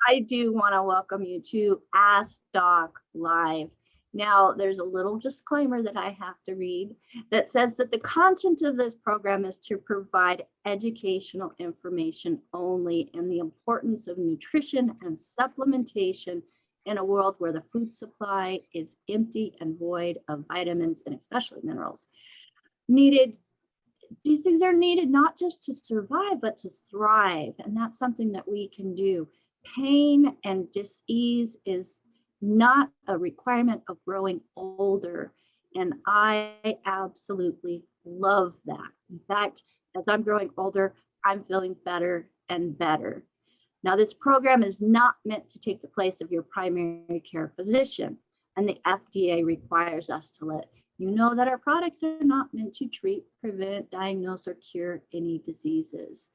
I do want to welcome you to Ask Doc Live. Now, there's a little disclaimer that I have to read that says that the content of this program is to provide educational information only, and the importance of nutrition and supplementation in a world where the food supply is empty and void of vitamins and especially minerals. These things are needed not just to survive, but to thrive. And that's something that we can do. Pain and dis-ease is not a requirement of growing older. And I absolutely love that. In fact, as I'm growing older, I'm feeling better and better. Now, this program is not meant to take the place of your primary care physician, and the FDA requires us to let you know that our products are not meant to treat, prevent, diagnose, or cure any diseases.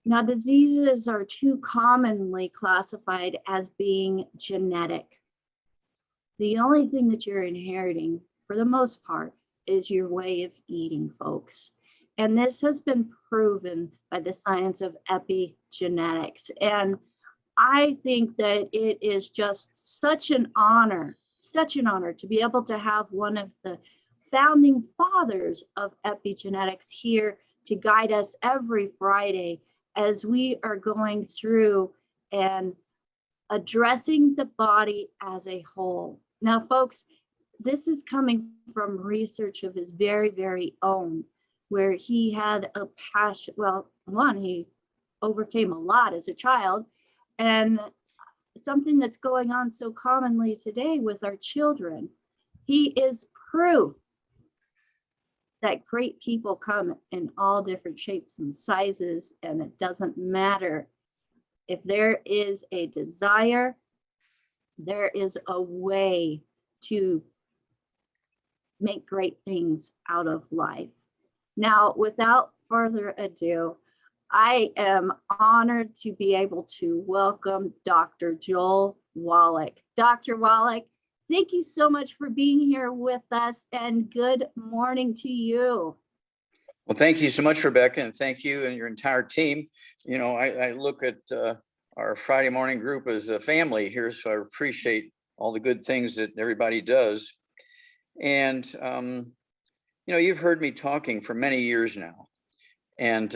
Now, diseases are too commonly classified as being genetic. The only thing that you're inheriting, for the most part, is your way of eating, folks. And this has been proven by the science of epigenetics. And I think that it is just such an honor to be able to have one of the founding fathers of epigenetics here to guide us every Friday as we are going through and addressing the body as a whole. Now, folks, this is coming from research of his very, very own, where he had a passion. Well, one, he overcame a lot as a child, and something that's going on so commonly today with our children. He is proof that great people come in all different shapes and sizes, and it doesn't matter. If there is a desire, there is a way to make great things out of life. Now, without further ado, I am honored to be able to welcome Dr. Joel Wallach. Dr. Wallach, thank you so much for being here with us, and good morning to you. Well, thank you so much, Rebecca, and thank you and your entire team. You know, I look at our Friday morning group as a family here, so I appreciate all the good things that everybody does. And, you know, you've heard me talking for many years now, and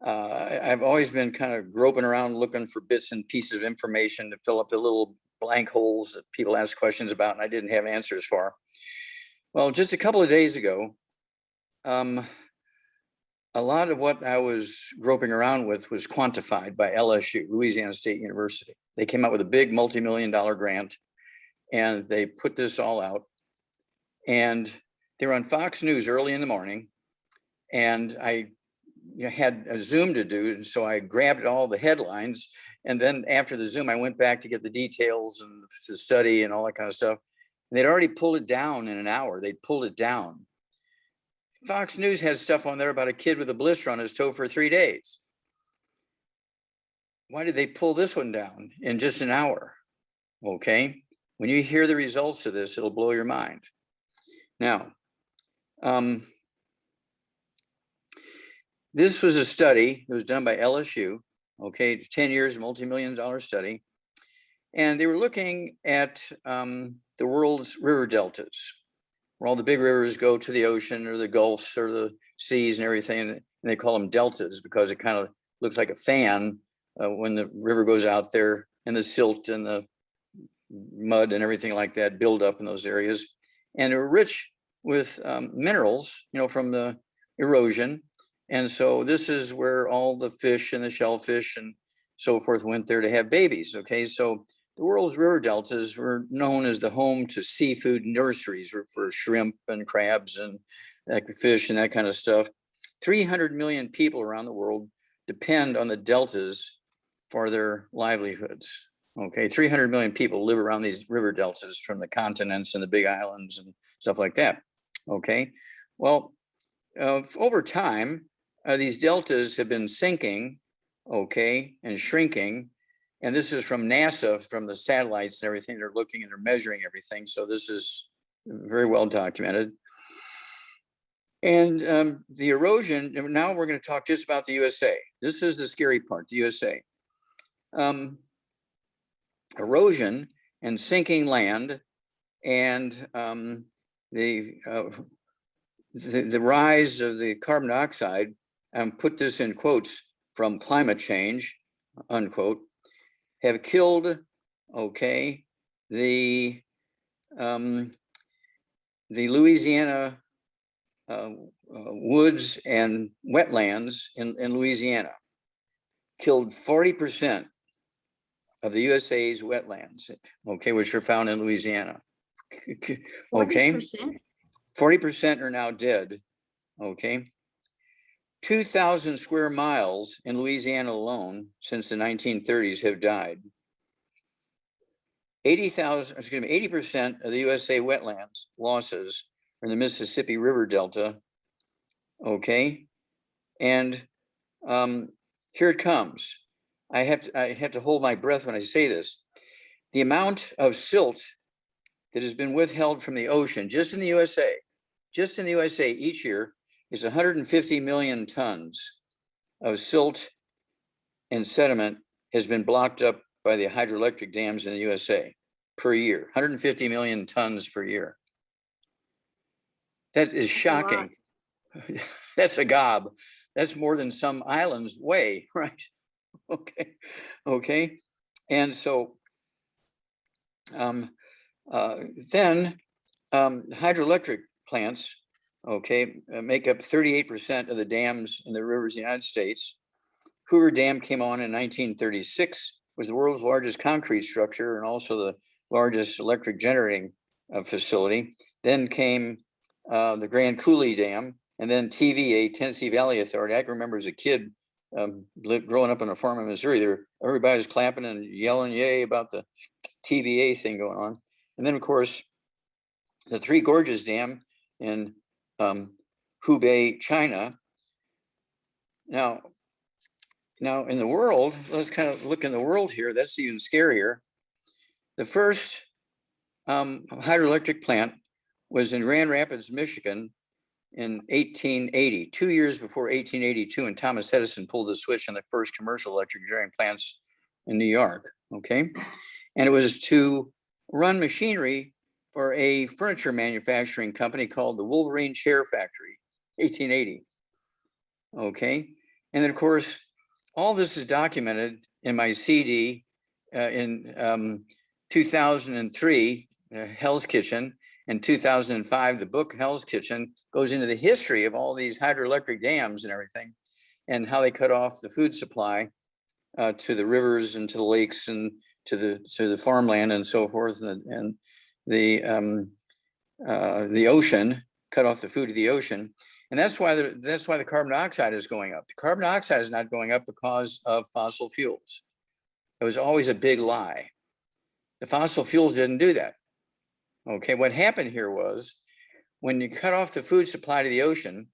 I've always been kind of groping around looking for bits and pieces of information to fill up the little blank holes that people ask questions about and I didn't have answers for. Well, just a couple of days ago, a lot of what I was groping around with was quantified by LSU, Louisiana State University. They came out with a big multi-million-dollar grant, and they put this all out. And they were on Fox News early in the morning, and I had a Zoom to do, and so I grabbed all the headlines, and then after the Zoom, I went back to get the details and to study and all that kind of stuff. And they'd already pulled it down in an hour. They'd pulled it down. Fox News has stuff on there about a kid with a blister on his toe for 3 days. Why did they pull this one down in just an hour? Okay, when you hear the results of this, it'll blow your mind. Now, this was a study that was done by LSU, okay, 10 years, multi-million-dollar study. And they were looking at the world's river deltas, where all the big rivers go to the ocean or the gulfs or the seas and everything. And they call them deltas because it kind of looks like a fan when the river goes out there, and the silt and the mud and everything like that build up in those areas. And they're rich with minerals, you know, from the erosion. And so this is where all the fish and the shellfish and so forth went there to have babies. Okay, so the world's river deltas were known as the home to seafood nurseries for shrimp and crabs and fish and that kind of stuff. 300 million people around the world depend on the deltas for their livelihoods. Okay, 300 million people live around these river deltas from the continents and the big islands and stuff like that. Okay, well, over time, these deltas have been sinking, okay, and shrinking. And this is from NASA, from the satellites and everything. They're looking and they're measuring everything. So this is very well documented. And the erosion, now we're going to talk just about the USA. This is the scary part, the USA. erosion and sinking land, and the rise of the carbon dioxide, and put this in quotes, from climate change, unquote, have killed, okay, the Louisiana woods and wetlands in Louisiana, killed 40% of the USA's wetlands, okay, which are found in Louisiana. Okay, 40% are now dead. Okay, 2,000 square miles in Louisiana alone since the 1930s have died. 80% of the USA wetlands losses are in the Mississippi River Delta. Okay, and here it comes. I have to hold my breath when I say this. The amount of silt that has been withheld from the ocean just in the USA each year is 150 million tons of silt and sediment has been blocked up by the hydroelectric dams in the USA per year. 150 million tons per year. That is shocking. That's a gob. That's more than some islands weigh, right? Okay. And so then hydroelectric plants, okay, make up 38% of the dams in the rivers of the United States. Hoover Dam came on in 1936, was the world's largest concrete structure and also the largest electric generating facility. Then came the Grand Coulee Dam, and then TVA, Tennessee Valley Authority. I can remember as a kid growing up on a farm in Missouri, everybody was clapping and yelling yay about the TVA thing going on. And then, of course, the Three Gorges Dam in Hubei, China. Now in the world, let's kind of look in the world here. That's even scarier. The first hydroelectric plant was in Grand Rapids, Michigan in 1880, 2 years before 1882, and Thomas Edison pulled the switch on the first commercial electric generating plants in New York, okay? And it was to run machinery for a furniture manufacturing company called the Wolverine Chair Factory, 1880, okay? And then, of course, all this is documented in my CD in 2003, Hell's Kitchen. In 2005, the book Hell's Kitchen goes into the history of all these hydroelectric dams and everything, and how they cut off the food supply to the rivers and to the lakes and to the farmland and so forth, and the ocean, cut off the food to the ocean. And that's why the carbon dioxide is going up. The carbon dioxide is not going up because of fossil fuels. It was always a big lie. The fossil fuels didn't do that. Okay, what happened here was when you cut off the food supply to the ocean,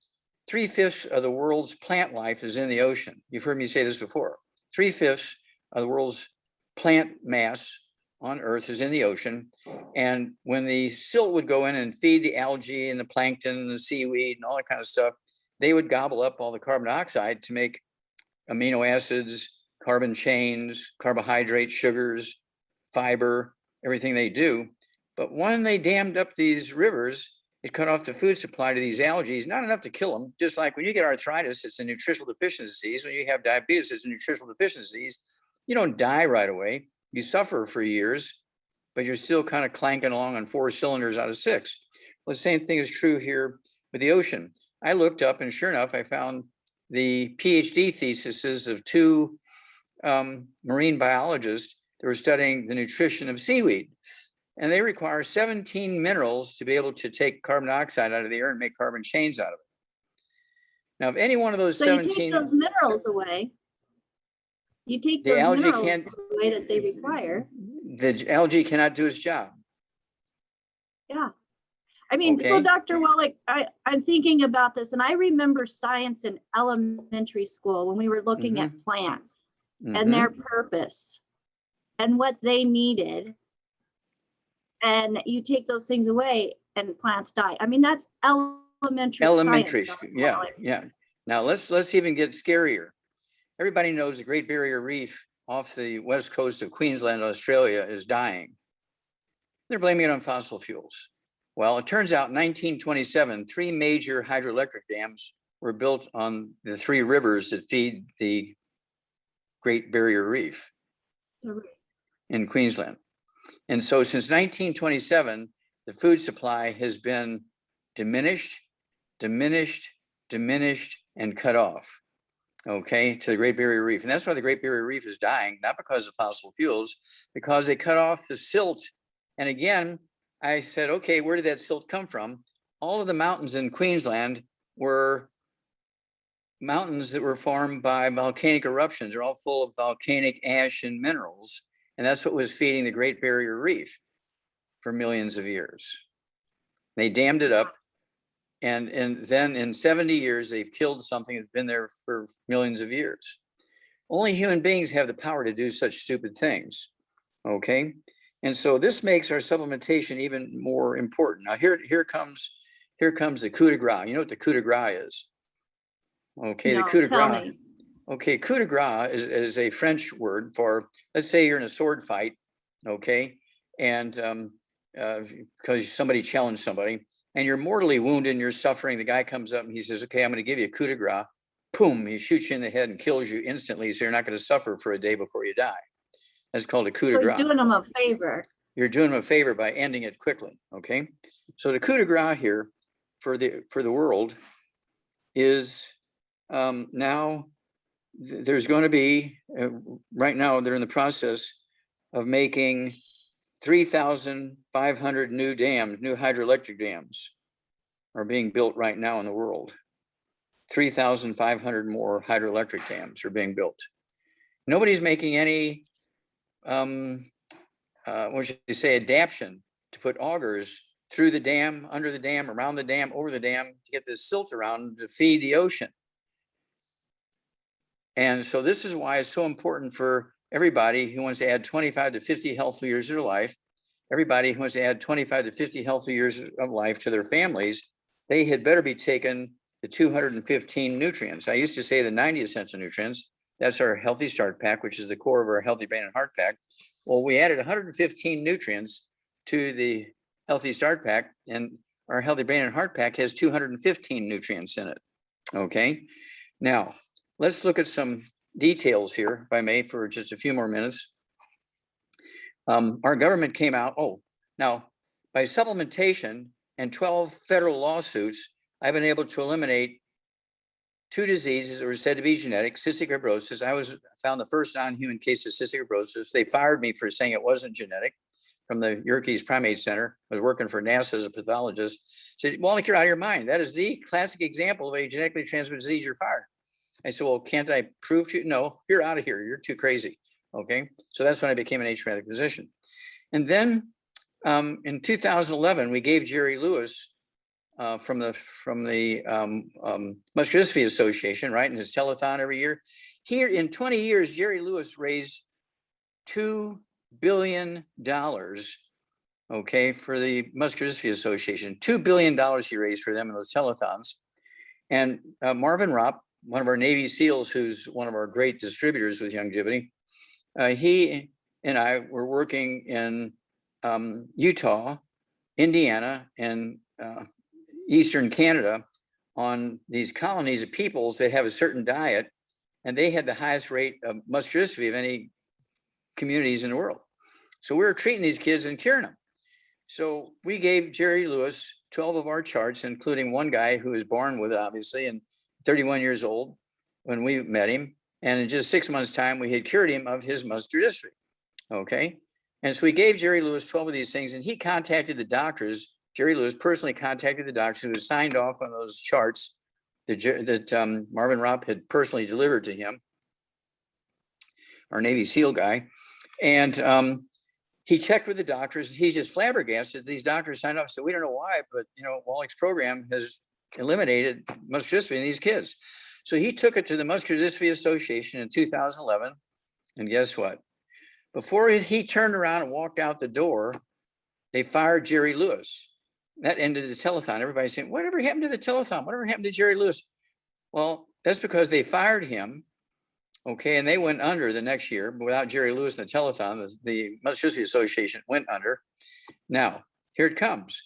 3/5 of the world's plant life is in the ocean. You've heard me say this before. 3/5 of the world's plant mass on Earth is in the ocean. And when the silt would go in and feed the algae and the plankton and the seaweed and all that kind of stuff, they would gobble up all the carbon dioxide to make amino acids, carbon chains, carbohydrates, sugars, fiber, everything they do. But when they dammed up these rivers, it cut off the food supply to these algae, not enough to kill them. Just like when you get arthritis, it's a nutritional deficiency disease. When you have diabetes, it's a nutritional deficiency disease. You don't die right away. You suffer for years, but you're still kind of clanking along on 4 cylinders out of 6. Well, the same thing is true here with the ocean. I looked up, and sure enough, I found the PhD theses of 2 marine biologists that were studying the nutrition of seaweed. And they require 17 minerals to be able to take carbon dioxide out of the air and make carbon chains out of it. Now, if any one of those 17... So you take those minerals away. You take the those algae minerals can't, away that they require. The algae cannot do its job. Yeah. I mean, Okay. So Dr. Wallach, I'm thinking about this, and I remember science in elementary school when we were looking at plants and their purpose and what they needed. And you take those things away and plants die. I mean, that's elementary science, school. Yeah. Now let's even get scarier. Everybody knows the Great Barrier Reef off the west coast of Queensland, Australia, is dying. They're blaming it on fossil fuels. Well, it turns out in 1927, 3 major hydroelectric dams were built on the 3 rivers that feed the Great Barrier Reef in Queensland. And so since 1927, the food supply has been diminished, and cut off, okay, to the Great Barrier Reef. And that's why the Great Barrier Reef is dying, not because of fossil fuels, because they cut off the silt. And again, I said, okay, where did that silt come from? All of the mountains in Queensland were mountains that were formed by volcanic eruptions. They're all full of volcanic ash and minerals. And that's what was feeding the Great Barrier Reef for millions of years. They dammed it up. And then in 70 years, they've killed something that's been there for millions of years. Only human beings have the power to do such stupid things, okay? And so this makes our supplementation even more important. Now here comes the coup de grace. You know what the coup de grace is? Okay, No, the coup de tell grace. me. Okay, coup de grace is a French word for, let's say you're in a sword fight, okay? And because somebody challenged somebody, and you're mortally wounded and you're suffering, the guy comes up and he says, okay, I'm going to give you a coup de grace. Boom, he shoots you in the head and kills you instantly, so you're not going to suffer for a day before you die. That's called a coup de So grace. he's doing them a favor. You're doing them a favor by ending it quickly, okay? So the coup de grace here for the world is now there's going to be, right now they're in the process of making 3,500 new dams, new hydroelectric dams are being built right now in the world. 3,500 more hydroelectric dams are being built. Nobody's making any, what should you say, adaptation to put augers through the dam, under the dam, around the dam, over the dam to get this silt around to feed the ocean. And so this is why it's so important for everybody who wants to add 25 to 50 healthy years of their life, everybody who wants to add 25 to 50 healthy years of life to their families, they had better be taking the 215 nutrients. I used to say the 90 essential nutrients. That's our Healthy Start Pack, which is the core of our Healthy Brain and Heart Pack. Well, we added 115 nutrients to the Healthy Start Pack, and our Healthy Brain and Heart Pack has 215 nutrients in it. Okay. Now, let's look at some details here, if I may, for just a few more minutes. Our government came out, now by supplementation and 12 federal lawsuits, I've been able to eliminate 2 diseases that were said to be genetic: cystic fibrosis. I found the first non-human case of cystic fibrosis. They fired me for saying it wasn't genetic from the Yerkes Primate Center. I was working for NASA as a pathologist. Said, Wallach, you're out of your mind. That is the classic example of a genetically transmitted disease. You're fired. I said, well, can't I prove to you? No, you're out of here. You're too crazy. Okay. So that's when I became an naturopathic physician. And then in 2011, we gave Jerry Lewis from the Muscular Dystrophy Association, right, in his telethon every year. Here in 20 years, Jerry Lewis raised $2 billion, okay, for the Muscular Dystrophy Association. $2 billion he raised for them in those telethons. And Marvin Ropp, one of our Navy SEALs, who's one of our great distributors with Youngevity, he and I were working in Utah, Indiana, and Eastern Canada on these colonies of peoples that have a certain diet, and they had the highest rate of muscular dystrophy of any communities in the world. So we were treating these kids and curing them. So we gave Jerry Lewis 12 of our charts, including one guy who was born with it, obviously, and 31 years old when we met him. And in just 6 months' time, we had cured him of his muscular dystrophy. Okay. And so we gave Jerry Lewis 12 of these things, and he contacted the doctors. Jerry Lewis personally contacted the doctors who had signed off on those charts that Marvin Ropp had personally delivered to him, our Navy SEAL guy. And he checked with the doctors, and he's just flabbergasted. These doctors signed off, so we don't know why, but Wallach's program has eliminated muscular dystrophy in these kids. So he took it to the Muscular Dystrophy Association in 2011, and guess what? Before he turned around and walked out the door, they fired Jerry Lewis. That ended the telethon. Everybody's saying, whatever happened to the telethon? Whatever happened to Jerry Lewis? Well, that's because they fired him Okay, and they went under the next year, but without Jerry Lewis and the telethon, the Muscular Dystrophy Association went under. Now, here it comes.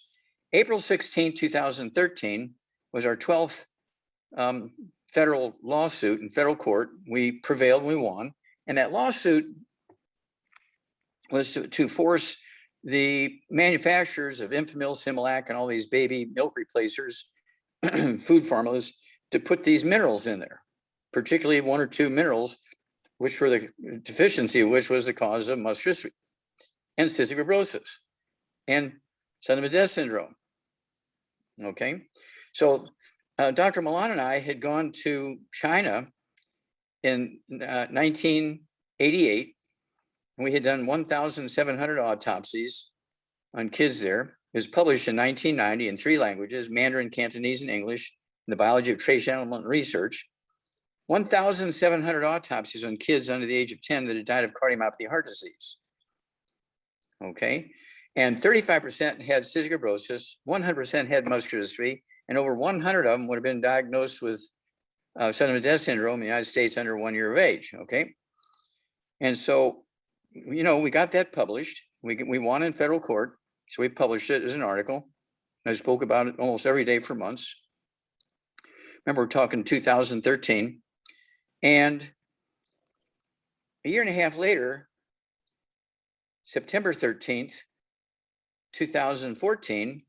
April 16, 2013 was our 12th federal lawsuit in federal court. We prevailed, we won. And that lawsuit was to force the manufacturers of Enfamil, Similac, and all these baby milk replacers, food formulas, to put these minerals in there, particularly 1 or 2 minerals, which were the deficiency of which was the cause of muscular dystrophy and cystic fibrosis and Sudden-death syndrome. Okay, so Dr. Milan and I had gone to China in 1988. We had done 1,700 autopsies on kids there. It was published in 1990 in 3 languages, Mandarin, Cantonese, and English, in the Biology of Trace Animal Research. 1,700 autopsies on kids under the age of 10 that had died of cardiomyopathy heart disease. Okay, and 35% had cystic fibrosis, 100% had muscular dystrophy, and over 100 of them would have been diagnosed with sudden-death syndrome in the United States under 1 year of age. Okay, and so, you know, we got that published. We won in federal court, so we published it as an article. I spoke about it almost every day for months. Remember, we're talking 2013. And a year and a half later, September 13th, 2014,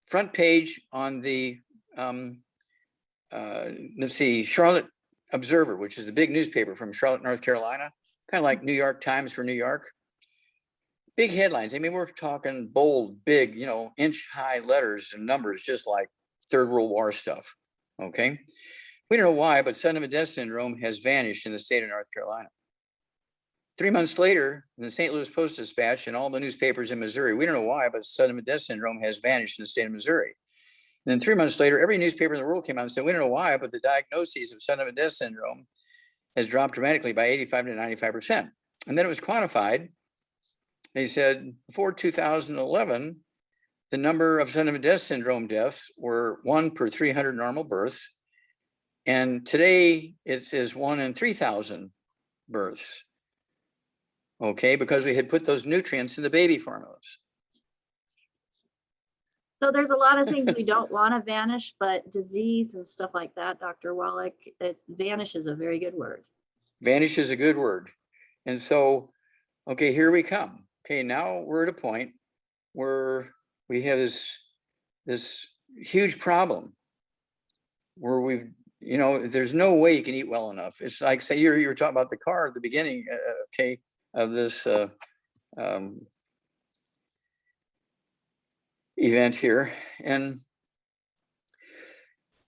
front page on the, let's see, Charlotte Observer, which is the big newspaper from Charlotte, North Carolina, kind of like New York Times for New York. Big headlines. I mean, we're talking bold, big, you know, inch-high letters and numbers, just like Third World War stuff. Okay. We don't know why, but sudden-death syndrome has vanished in the state of North Carolina. 3 months later, in the St. Louis Post-Dispatch and all the newspapers in Missouri, we don't know why, but sudden-death syndrome has vanished in the state of Missouri. And then 3 months later, every newspaper in the world came out and said, we don't know why, but the diagnoses of sudden-death syndrome has dropped dramatically by 85 to 95%. And then it was quantified. They said before 2011, the number of sudden-death syndrome deaths were 1 per 300 normal births. And today it is 1 in 3,000 births. Okay, because we had put those nutrients in the baby formulas. So there's a lot of things we don't want to vanish, but disease and stuff like that, Dr. Wallach, vanish is a very good word. Vanish is a good word. And so, okay, here we come. Okay, now we're at a point where we have this huge problem where we've, you know, there's no way you can eat well enough. It's like, say you were talking about the car at the beginning, okay, of this event here. And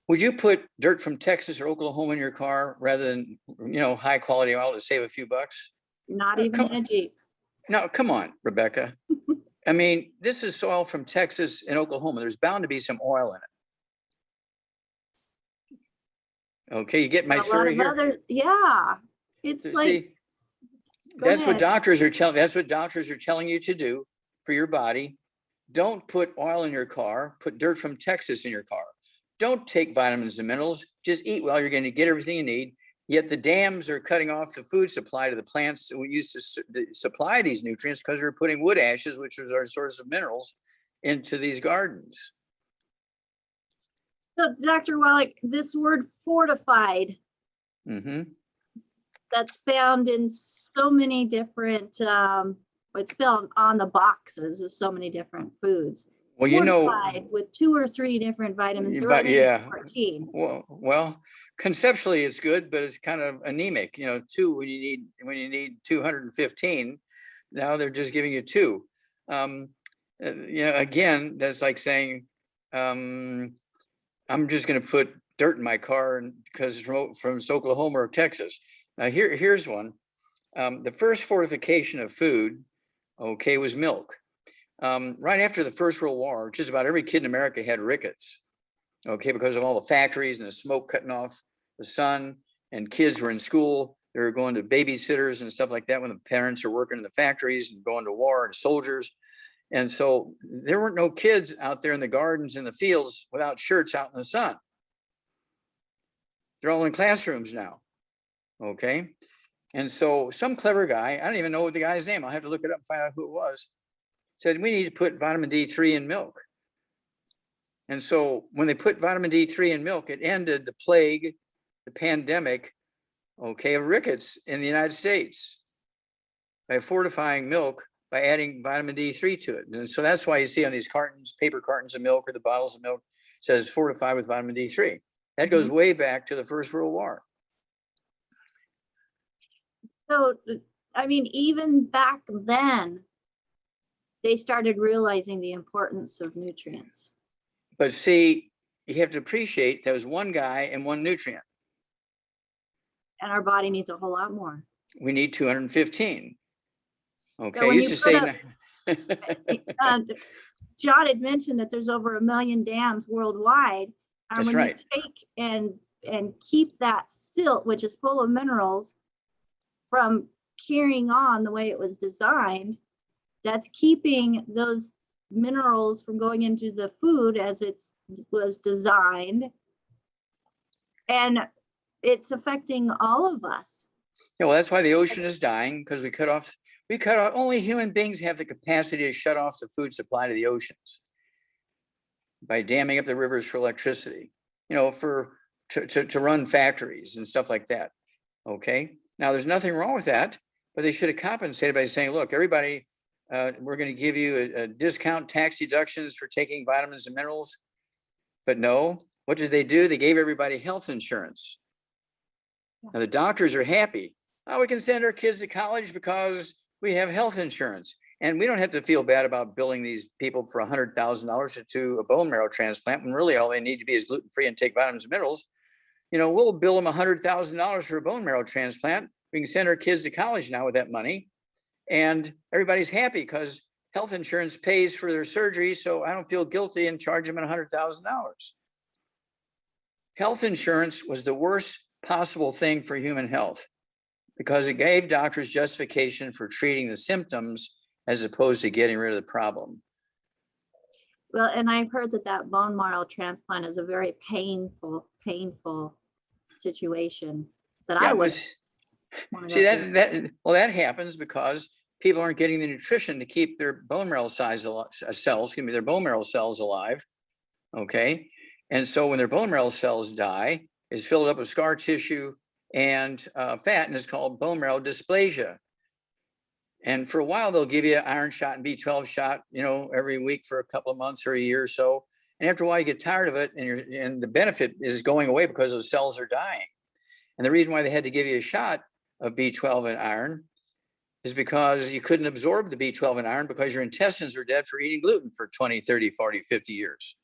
would you put dirt from Texas or Oklahoma in your car rather than, you know, high quality oil to save a few bucks? Not even in a Jeep. No, come on, Rebecca. I mean, this is soil from Texas and Oklahoma. There's bound to be some oil in it. Okay, you get my theory here? Yeah, it's See, like, that's what doctors are telling. That's what doctors are telling you to do for your body. Don't put oil in your car. Put dirt from Texas in your car. Don't take vitamins and minerals. Just eat well. You're going to get everything you need. Yet the dams are cutting off the food supply to the plants that we used to supply these nutrients because we're putting wood ashes, which is our source of minerals, into these gardens. So, Dr. Wallach, this word fortified, that's found in so many different, it's found on the boxes of so many different foods. Well, you know, with 2 or 3 different vitamins. Yeah. 14. Well, conceptually it's good, but it's kind of anemic. You know, 2 when you need 215. Now they're just giving you 2. You know, again, that's like saying, I'm just going to put dirt in my car because it's from Oklahoma or Texas. Now here's one. The first fortification of food, okay, was milk. Right after the First World War, just about every kid in America had rickets, okay, because of all the factories and the smoke cutting off the sun, and kids were in school. They were going to babysitters and stuff like that when the parents are working in the factories and going to war and soldiers. And so there weren't no kids out there in the gardens and the fields without shirts out in the sun. They're all in classrooms now. Okay. And so some clever guy, I don't even know the guy's name, I'll have to look it up and find out who it was, said we need to put vitamin D3 in milk. And so when they put vitamin D3 in milk, it ended the plague, the pandemic, okay, of rickets in the United States by fortifying milk by adding vitamin D3 to it. And so that's why you see on these cartons, paper cartons of milk or the bottles of milk, says fortified with vitamin D3. That goes way back to the First World War. So, I mean, even back then, they started realizing the importance of nutrients. But see, you have to appreciate there was one guy and one nutrient. And our body needs a whole lot more. We need 215. Okay, So I used to say. John had mentioned that there's over 1 million dams worldwide. And That's when right. you take and keep that silt, which is full of minerals, from carrying on the way it was designed, that's keeping those minerals from going into the food as it was designed. And it's affecting all of us. Yeah, well, that's why the ocean is dying, because we cut off, only human beings have the capacity to shut off the food supply to the oceans by damming up the rivers for electricity, you know, to run factories and stuff like that. Okay. Now there's nothing wrong with that, but they should have compensated by saying, look, everybody, we're going to give you a discount tax deductions for taking vitamins and minerals. But no, what did they do? They gave everybody health insurance. Now the doctors are happy. Oh, we can send our kids to college because we have health insurance. And we don't have to feel bad about billing these people for $100,000 to do a bone marrow transplant, when really all they need to be is gluten-free and take vitamins and minerals. You know, we'll bill them $100,000 for a bone marrow transplant. We can send our kids to college now with that money. And everybody's happy because health insurance pays for their surgery. So I don't feel guilty and charge them $100,000. Health insurance was the worst possible thing for human health, because it gave doctors justification for treating the symptoms as opposed to getting rid of the problem. Well, and I've heard that bone marrow transplant is a very painful situation that I would see that happens because people aren't getting the nutrition to keep their bone marrow their bone marrow cells alive. Okay. And so when their bone marrow cells die, it's filled up with scar tissue and fat, and it's called bone marrow dysplasia. And for a while, they'll give you an iron shot and B12 shot, you know, every week for a couple of months or a year or so. And after a while, you get tired of it, and the benefit is going away because those cells are dying. And the reason why they had to give you a shot of B12 and iron is because you couldn't absorb the B12 and iron because your intestines were dead for eating gluten for 20, 30, 40, 50 years.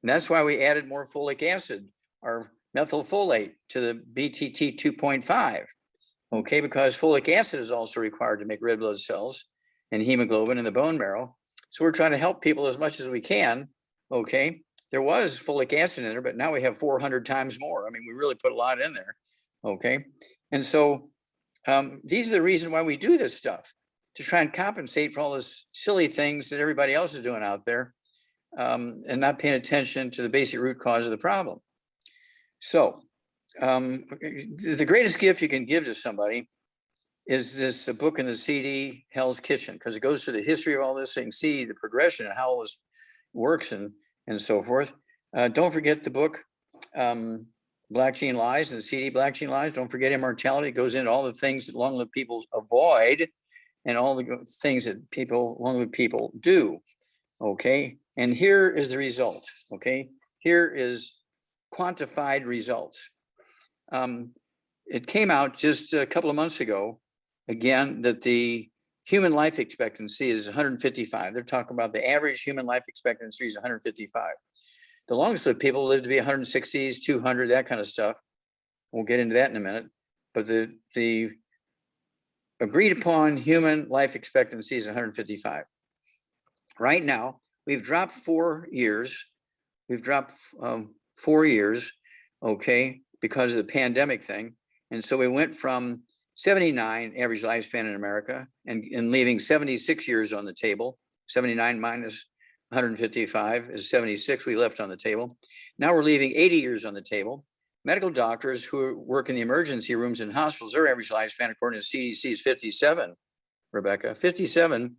And that's why we added more folic acid or methylfolate to the BTT 2.5. Okay, because folic acid is also required to make red blood cells and hemoglobin in the bone marrow. So we're trying to help people as much as we can. Okay, there was folic acid in there, but now we have 400 times more. I mean, we really put a lot in there. Okay, and so these are the reason why we do this stuff, to try and compensate for all those silly things that everybody else is doing out there, and not paying attention to the basic root cause of the problem. So the greatest gift you can give to somebody is this book in the CD, Hell's Kitchen, because it goes through the history of all this, so you can see the progression and how all this works and so forth. Don't forget the book, Black Gene Lies, and the CD, Black Gene Lies. Don't forget Immortality. It goes into all the things that long-lived people avoid and all the things that long-lived people do. Okay, and here is the result. Okay, here is quantified results. It came out just a couple of months ago, again, that the human life expectancy is 155. They're talking about the average human life expectancy is 155. The longest lived people live to be 160s, 200, that kind of stuff. We'll get into that in a minute. But the agreed upon human life expectancy is 155. Right now, we've dropped 4 years. We've dropped 4 years, okay, because of the pandemic thing. And so we went from 79 average lifespan in America and leaving 76 years on the table. 79 minus 155 is 76 we left on the table. Now we're leaving 80 years on the table. medical doctors who work in the emergency rooms in hospitals, their average lifespan, according to CDC, is 57, Rebecca, 57.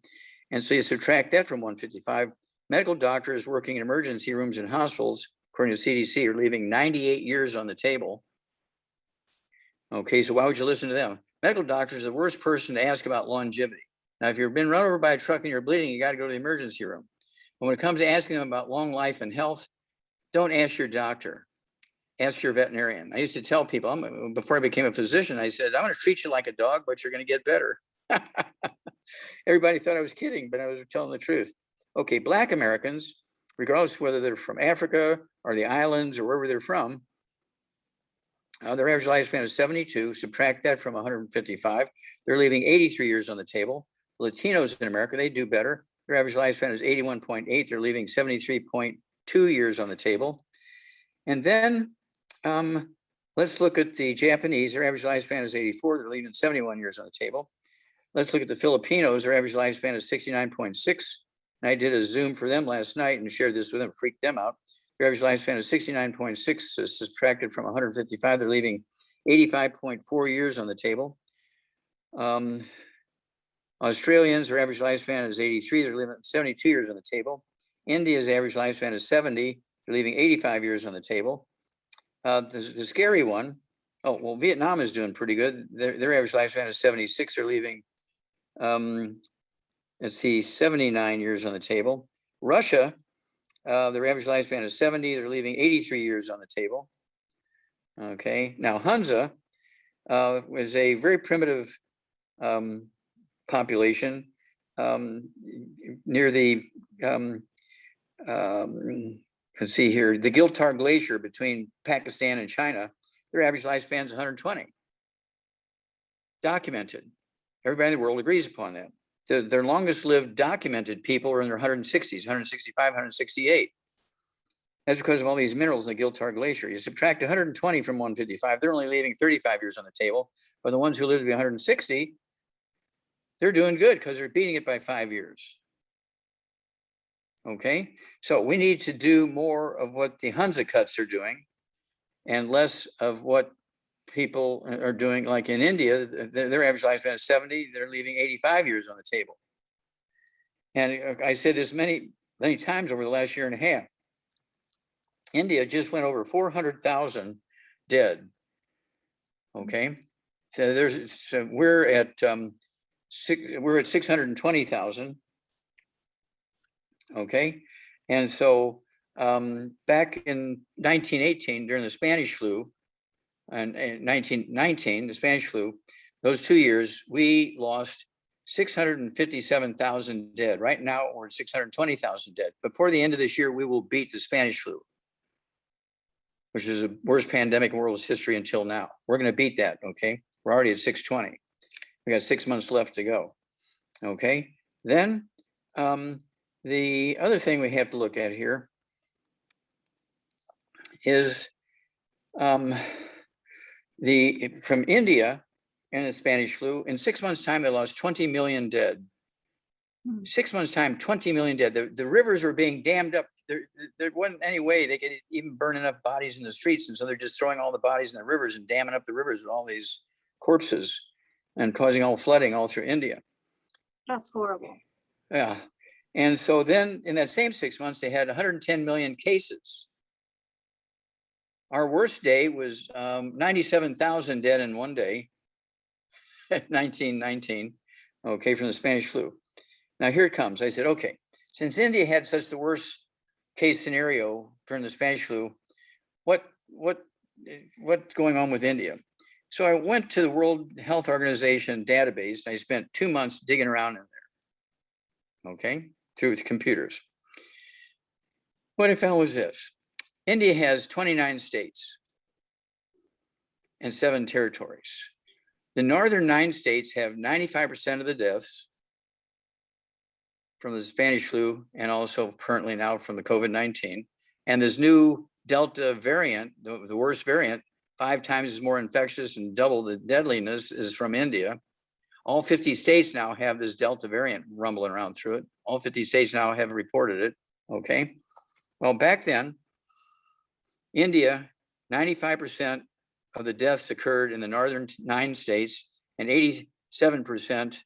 And so you subtract that from 155. Medical doctors working in emergency rooms in hospitals, according to CDC, are leaving 98 years on the table. Okay, so why would you listen to them? Medical doctors are the worst person to ask about longevity. Now, if you've been run over by a truck and you're bleeding, you got to go to the emergency room. But when it comes to asking them about long life and health, don't ask your doctor. Ask your veterinarian. I used to tell people, before I became a physician, I said, I'm going to treat you like a dog, but you're going to get better. Everybody thought I was kidding, but I was telling the truth. Okay, Black Americans, regardless of whether they're from Africa or the islands or wherever they're from, their average lifespan is 72. Subtract that from 155. They're leaving 83 years on the table. Latinos in America, they do better. Their average lifespan is 81.8. They're leaving 73.2 years on the table. And then let's look at the Japanese. Their average lifespan is 84. They're leaving 71 years on the table. Let's look at the Filipinos. Their average lifespan is 69.6. And I did a Zoom for them last night and shared this with them, freaked them out. Their average lifespan is 69.6, subtracted from 155. They're leaving 85.4 years on the table. Australians, their average lifespan is 83. They're leaving 72 years on the table. India's average lifespan is 70. They're leaving 85 years on the table. The scary one, oh, well, Vietnam is doing pretty good. Their average lifespan is 76. They're leaving, let's see, 79 years on the table. Russia, their average lifespan is 70. They're leaving 83 years on the table. Okay, now Hunza was a very primitive population near the, let's see here, the Giltar Glacier between Pakistan and China. Their average lifespan is 120. Documented. Everybody in the world agrees upon that. Their longest lived documented people are in their 160s, 165, 168. That's because of all these minerals in the Giltar Glacier. You subtract 120 from 155, they're only leaving 35 years on the table. But the ones who live to be 160, they're doing good because they're beating it by 5 years. Okay, so we need to do more of what the Hunza cuts are doing and less of what people are doing. Like in India, their average lifespan is 70, they're leaving 85 years on the table. And I said this many times over the last year and a half. India just went over 400,000 dead. Okay, so we're at 620,000. Okay, and so back in 1918 during the Spanish flu, and 1919 the Spanish flu, those 2 years we lost 657,000 dead. Right now we're at 620,000 dead. Before the end of this year, we will beat the Spanish flu, which is the worst pandemic in world history until now. We're going to beat that. Okay, we're already at 620. We got 6 months left to go. Okay, then the other thing we have to look at here is from India and the Spanish flu. In 6 months' time, they lost 20 million dead. 6 months' time, 20 million dead. The rivers were being dammed up. There wasn't any way they could even burn enough bodies in the streets. And so they're just throwing all the bodies in the rivers and damming up the rivers with all these corpses and causing all flooding all through India. That's horrible. Yeah. And so then in that same 6 months, they had 110 million cases. Our worst day was 97,000 dead in one day, 1919, okay, from the Spanish flu. Now here it comes. I said, okay, since India had such the worst case scenario during the Spanish flu, what's going on with India? So I went to the World Health Organization database and I spent 2 months digging around in there, okay, through computers. What I found was this. India has 29 states and 7 territories. The northern 9 states have 95% of the deaths from the Spanish flu and also currently now from the COVID-19. And this new Delta variant, the worst variant, 5 times as more infectious and double the deadliness, is from India. All 50 states now have this Delta variant rumbling around through it. All 50 states now have reported it, okay? Well, back then, India 95% of the deaths occurred in the northern 9 states, and 87%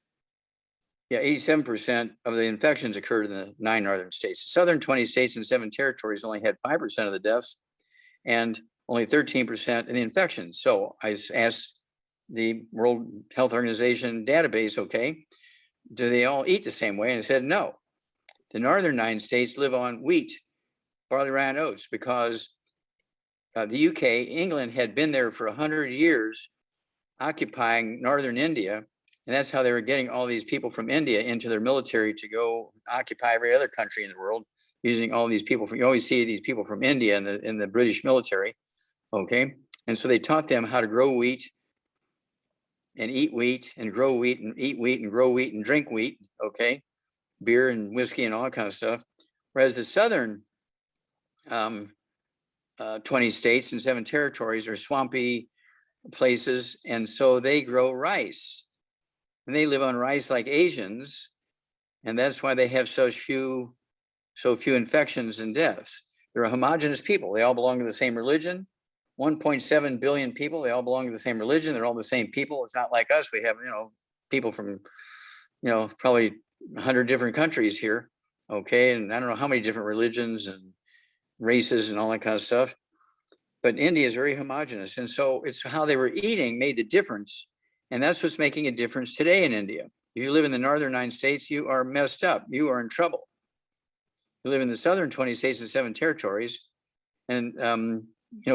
of the infections occurred in the 9 northern states. The southern 20 states and 7 territories only had 5% of the deaths and only 13% in the infections. So I asked the World Health Organization database, okay, do they all eat the same way? And it said no. The northern 9 states live on wheat, barley, rye, and oats, because the UK, England had been there for 100 years occupying northern India. And that's how they were getting all these people from India into their military to go occupy every other country in the world, using all these people. You always see these people from India in the British military, okay? And so they taught them how to grow wheat and eat wheat and grow wheat and eat wheat and grow wheat and drink wheat, okay? Beer and whiskey and all that kind of stuff. Whereas the southern 20 states and 7 territories are swampy places, and so they grow rice. And they live on rice like Asians, and that's why they have so few infections and deaths. They're a homogenous people. They all belong to the same religion. 1.7 billion people, they all belong to the same religion. They're all the same people. It's not like us. We have, people from, probably 100 different countries here, okay? And I don't know how many different religions and races and all that kind of stuff. But India is very homogenous. And so it's how they were eating made the difference. And that's what's making a difference today in India. If you live in the northern 9 states, you are messed up. You are in trouble. You live in the southern 20 states and 7 territories. And,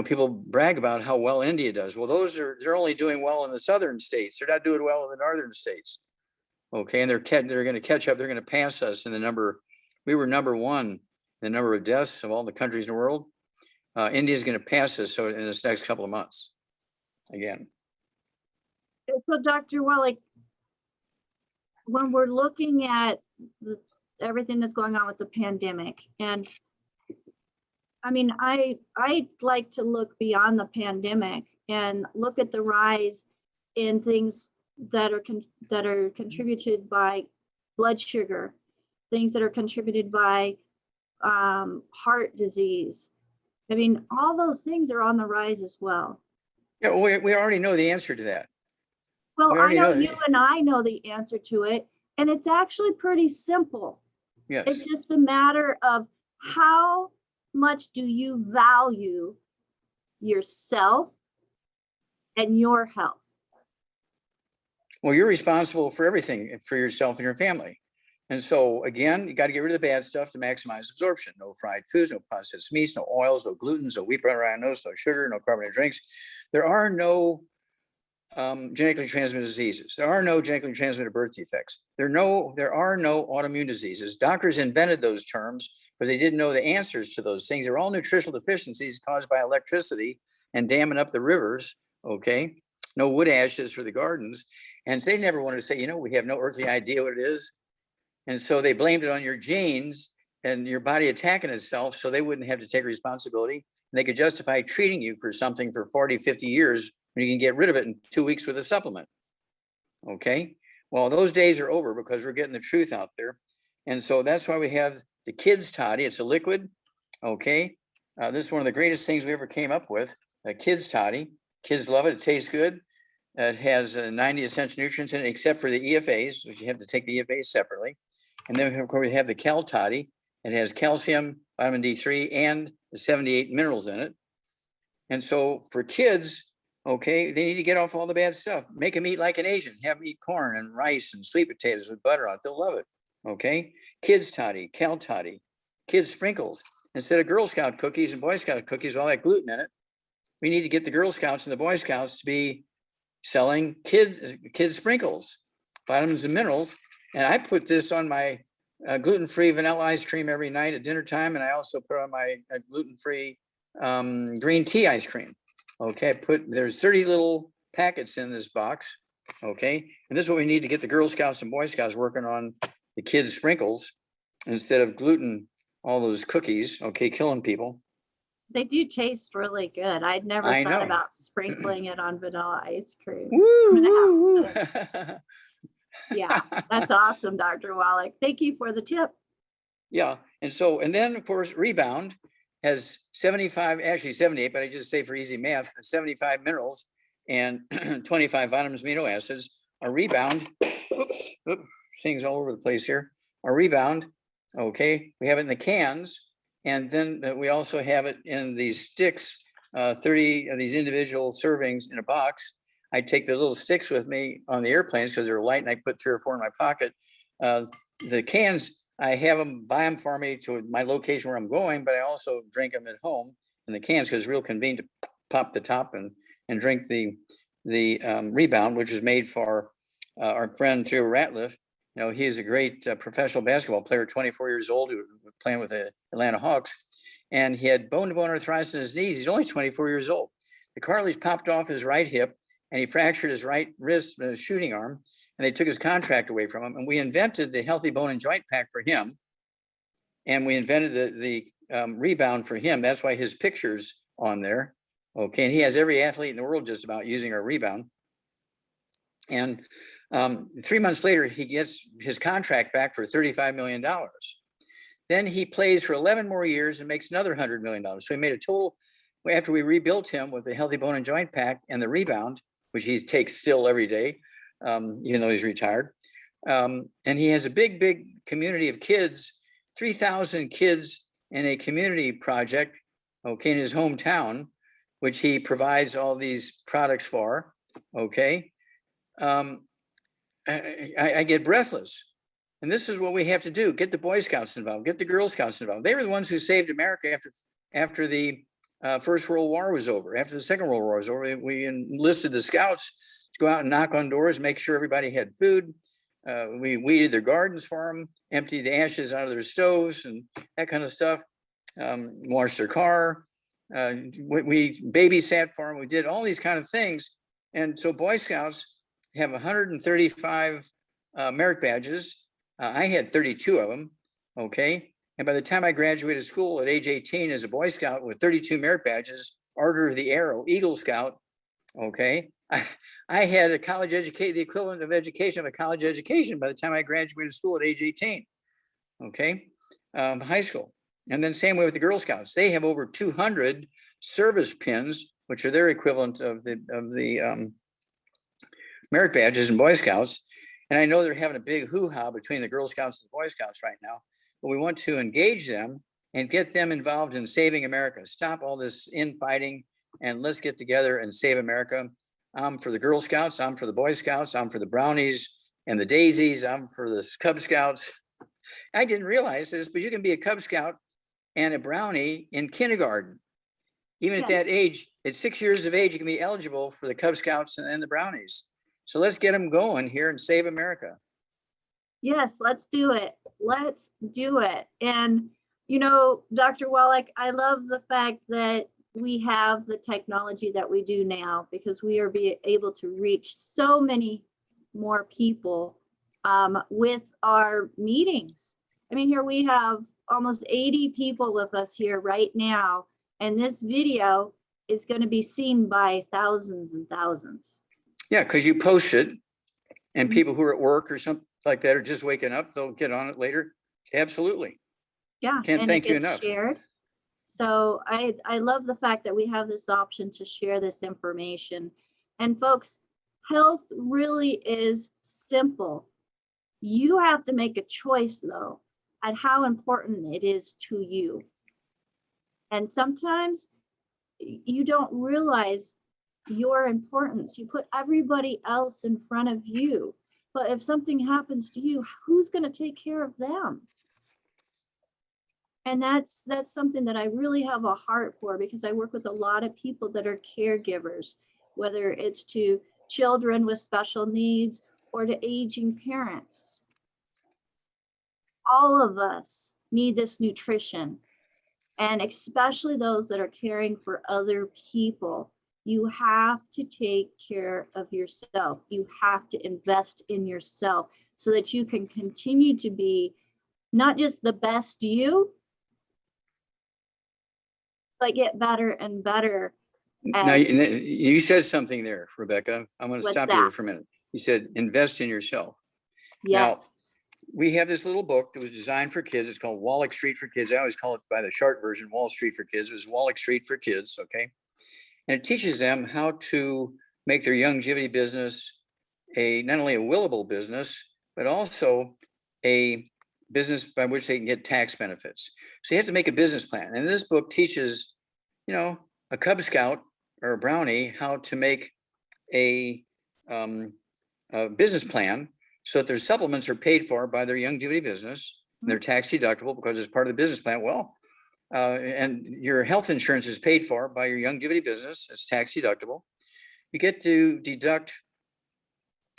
people brag about how well India does. Well, they're only doing well in the southern states. They're not doing well in the northern states. Okay. And they're going to catch up. They're going to pass us in the number. We were number 1 in the number of deaths of all the countries in the world. India is going to pass us in this next couple of months again. So Dr. Wallach, when we're looking at everything that's going on with the pandemic, and I mean, I like to look beyond the pandemic and look at the rise in things that are contributed by blood sugar, things that are contributed by heart disease. I mean, all those things are on the rise as well. Yeah, well, we already know the answer to that. Well, I know you and I know the answer to it, and it's actually pretty simple. Yes. It's just a matter of how much do you value yourself and your health? Well, you're responsible for everything for yourself and your family. And so again, you got to get rid of the bad stuff to maximize absorption. No fried foods, no processed meats, no oils, no glutens, no wheat, butter, rye, no sugar, no carbonated drinks. There are no genetically transmitted diseases. There are no genetically transmitted birth defects. There are no autoimmune diseases. Doctors invented those terms because they didn't know the answers to those things. They're all nutritional deficiencies caused by electricity and damming up the rivers, okay? No wood ashes for the gardens. And so they never wanted to say, we have no earthly idea what it is. And so they blamed it on your genes and your body attacking itself so they wouldn't have to take responsibility. And they could justify treating you for something for 40, 50 years when you can get rid of it in 2 weeks with a supplement. Okay? Well, those days are over because we're getting the truth out there. And so that's why we have the kids toddy. It's a liquid. Okay? This is one of the greatest things we ever came up with, a kids toddy. Kids love it. It tastes good. It has 90 essential nutrients in it, except for the EFAs, which you have to take the EFAs separately. And then, of course, we have the Cal Toddy. It has calcium, vitamin D3, and the 78 minerals in it. And so for kids, okay, they need to get off all the bad stuff. Make them eat like an Asian. Have them eat corn and rice and sweet potatoes with butter on it. They'll love it. Okay? Kids Toddy, Cal Toddy, kids sprinkles. Instead of Girl Scout cookies and Boy Scout cookies with all that gluten in it, we need to get the Girl Scouts and the Boy Scouts to be selling kids sprinkles, vitamins and minerals. And I put this on my gluten-free vanilla ice cream every night at dinner time. And I also put on my gluten-free green tea ice cream. Okay, there's 30 little packets in this box. Okay, and this is what we need to get the Girl Scouts and Boy Scouts working on the kids sprinkles instead of gluten, all those cookies, okay, killing people. They do taste really good. I'd never thought about sprinkling it on vanilla ice cream. Woo! Yeah, that's awesome, Dr. Wallach. Thank you for the tip. Yeah, and then of course rebound, has 75, actually 78, but I just say for easy math, 75 minerals and 25 vitamins, amino acids. Our rebound, oops, things all over the place here. Our rebound, okay, we have it in the cans, and then we also have it in these sticks, 30 of these individual servings in a box. I take the little sticks with me on the airplanes because they're light, and I put 3 or 4 in my pocket. The cans, I have them buy them for me to my location where I'm going, but I also drink them at home in the cans because it's real convenient to pop the top and drink the rebound, which is made for our friend Theo Ratliff. You know, he's a great professional basketball player, 24 years old, who was playing with the Atlanta Hawks, and he had bone-to-bone arthritis in his knees. He's only 24 years old. The cartilage popped off his right hip, and he fractured his right wrist and his shooting arm, and they took his contract away from him. And we invented the Healthy Bone and Joint Pack for him, and we invented the rebound for him. That's why his picture's on there. Okay, and he has every athlete in the world just about using our rebound. And 3 months later, he gets his contract back for $35 million. Then he plays for 11 more years and makes another $100 million. So he made a total, after we rebuilt him with the Healthy Bone and Joint Pack and the rebound, which he takes still every day, even though he's retired. And he has a big, big community of kids, 3,000 kids in a community project, okay, in his hometown, which he provides all these products for, okay. I get breathless. And this is what we have to do. Get the Boy Scouts involved, get the Girl Scouts involved. They were the ones who saved America after the First World War was over. After the Second World War was over, we enlisted the Scouts to go out and knock on doors, make sure everybody had food. We weeded their gardens for them, emptied the ashes out of their stoves and that kind of stuff, washed their car. We babysat for them. We did all these kind of things. And so Boy Scouts have 135 merit badges. I had 32 of them, okay? And by the time I graduated school at age 18 as a Boy Scout with 32 merit badges, Order of the Arrow, Eagle Scout, okay? I had a college education, the equivalent of education of a college education by the time I graduated school at age 18, okay? High school. And then same way with the Girl Scouts. They have over 200 service pins, which are their equivalent of the merit badges and Boy Scouts. And I know they're having a big hoo-ha between the Girl Scouts and the Boy Scouts right now, but we want to engage them and get them involved in saving America. Stop all this infighting and let's get together and save America. I'm for the Girl Scouts, I'm for the Boy Scouts, I'm for the Brownies and the Daisies, I'm for the Cub Scouts. I didn't realize this, but you can be a Cub Scout and a Brownie in kindergarten. Even at that age, at 6 years of age, you can be eligible for the Cub Scouts and the Brownies. So let's get them going here and save America. Yes, let's do it. Let's do it. And, you know, Dr. Wallach, I love the fact that we have the technology that we do now because we are able to reach so many more people with our meetings. I mean, here we have almost 80 people with us here right now, and this video is going to be seen by thousands and thousands. Yeah, because you post it and people who are at work or something like that are just waking up, they'll get on it later. Absolutely. Yeah. Can't thank you enough. Shared. So I love the fact that we have this option to share this information. And folks, health really is simple. You have to make a choice though, at how important it is to you. And sometimes you don't realize your importance. You put everybody else in front of you. But if something happens to you, who's going to take care of them? And that's something that I really have a heart for because I work with a lot of people that are caregivers, whether it's to children with special needs or to aging parents. All of us need this nutrition, and especially those that are caring for other people. You have to take care of yourself. You have to invest in yourself so that you can continue to be not just the best you, but get better and better. Now, you said something there, Rebecca. I'm going to stop you here for a minute. You said invest in yourself. Yes. Now, we have this little book that was designed for kids. It's called Wallach Street for Kids. I always call it by the short version, Wall Street for Kids. It was Wallach Street for Kids, okay? And it teaches them how to make their longevity business not only a willable business, but also a business by which they can get tax benefits. So you have to make a business plan. And this book teaches, a Cub Scout or a Brownie how to make a business plan so that their supplements are paid for by their longevity business. They're tax deductible because it's part of the business plan. Well, and your health insurance is paid for by your longevity business. It's tax deductible. You get to deduct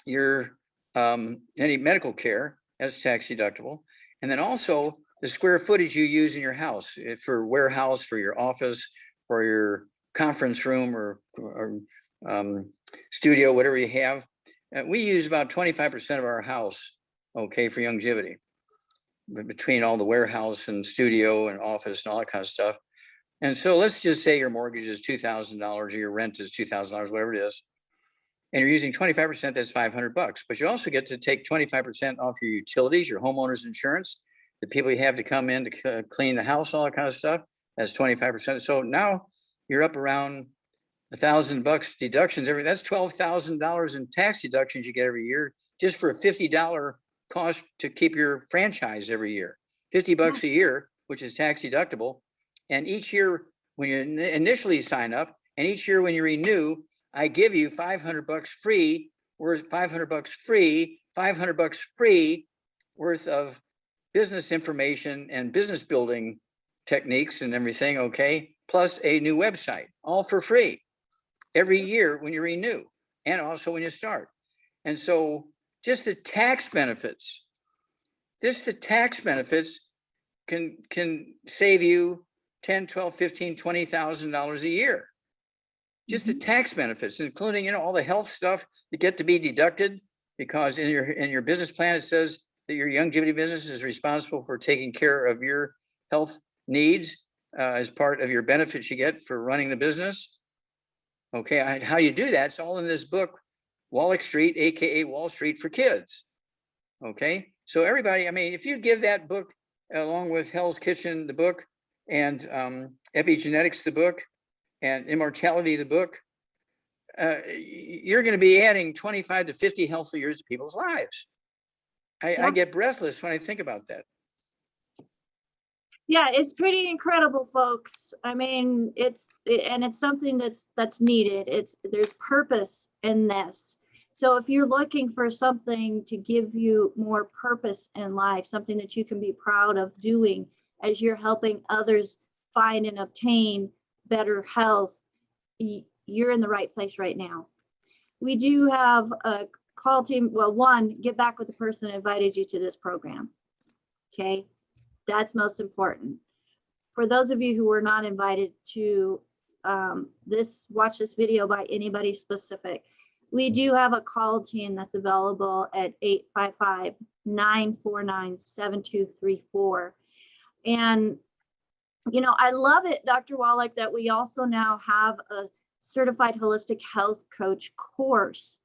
your any medical care as tax deductible. And then also the square footage you use in your house for warehouse, for your office, for your conference room or studio, whatever you have. We use about 25% of our house, okay, for longevity, between all the warehouse and studio and office and all that kind of stuff. And so let's just say your mortgage is $2,000 or your rent is $2,000, whatever it is. And you're using 25%, that's $500. But you also get to take 25% off your utilities, your homeowner's insurance, the people you have to come in to clean the house, all that kind of stuff. That's 25%. So now you're up around $1,000 deductions that's $12,000 in tax deductions you get every year just for a $50 cost to keep your franchise every year. $50 a year, which is tax deductible. And each year when you initially sign up, and each year when you renew, I give you $500 free, worth $500 free, $500 free worth of business information and business building techniques and everything, okay? Plus a new website, all for free every year when you renew and also when you start. And so just the tax benefits, can save you $10, $12, $15, $20,000 a year. Just the tax benefits, including all the health stuff that get to be deducted, because in your business plan it says that your longevity business is responsible for taking care of your health needs as part of your benefits you get for running the business. Okay, how you do that? It's all in this book, Wallach Street, aka Wall Street for Kids. Okay, so everybody, if you give that book along with Hell's Kitchen, the book, and Epigenetics, the book, and Immortality, the book, you're going to be adding 25 to 50 healthy years to people's lives. I get breathless when I think about that. Yeah, it's pretty incredible, folks. It's something that's needed. There's purpose in this. So if you're looking for something to give you more purpose in life, something that you can be proud of doing as you're helping others find and obtain better health, you're in the right place right now. We do have a call team. Well, one, get back with the person that invited you to this program. Okay, that's most important. For those of you who were not invited to watch this video by anybody specific, we do have a call team that's available at 855-949-7234. And I love it, Dr. Wallach, that we also now have a certified holistic health coach course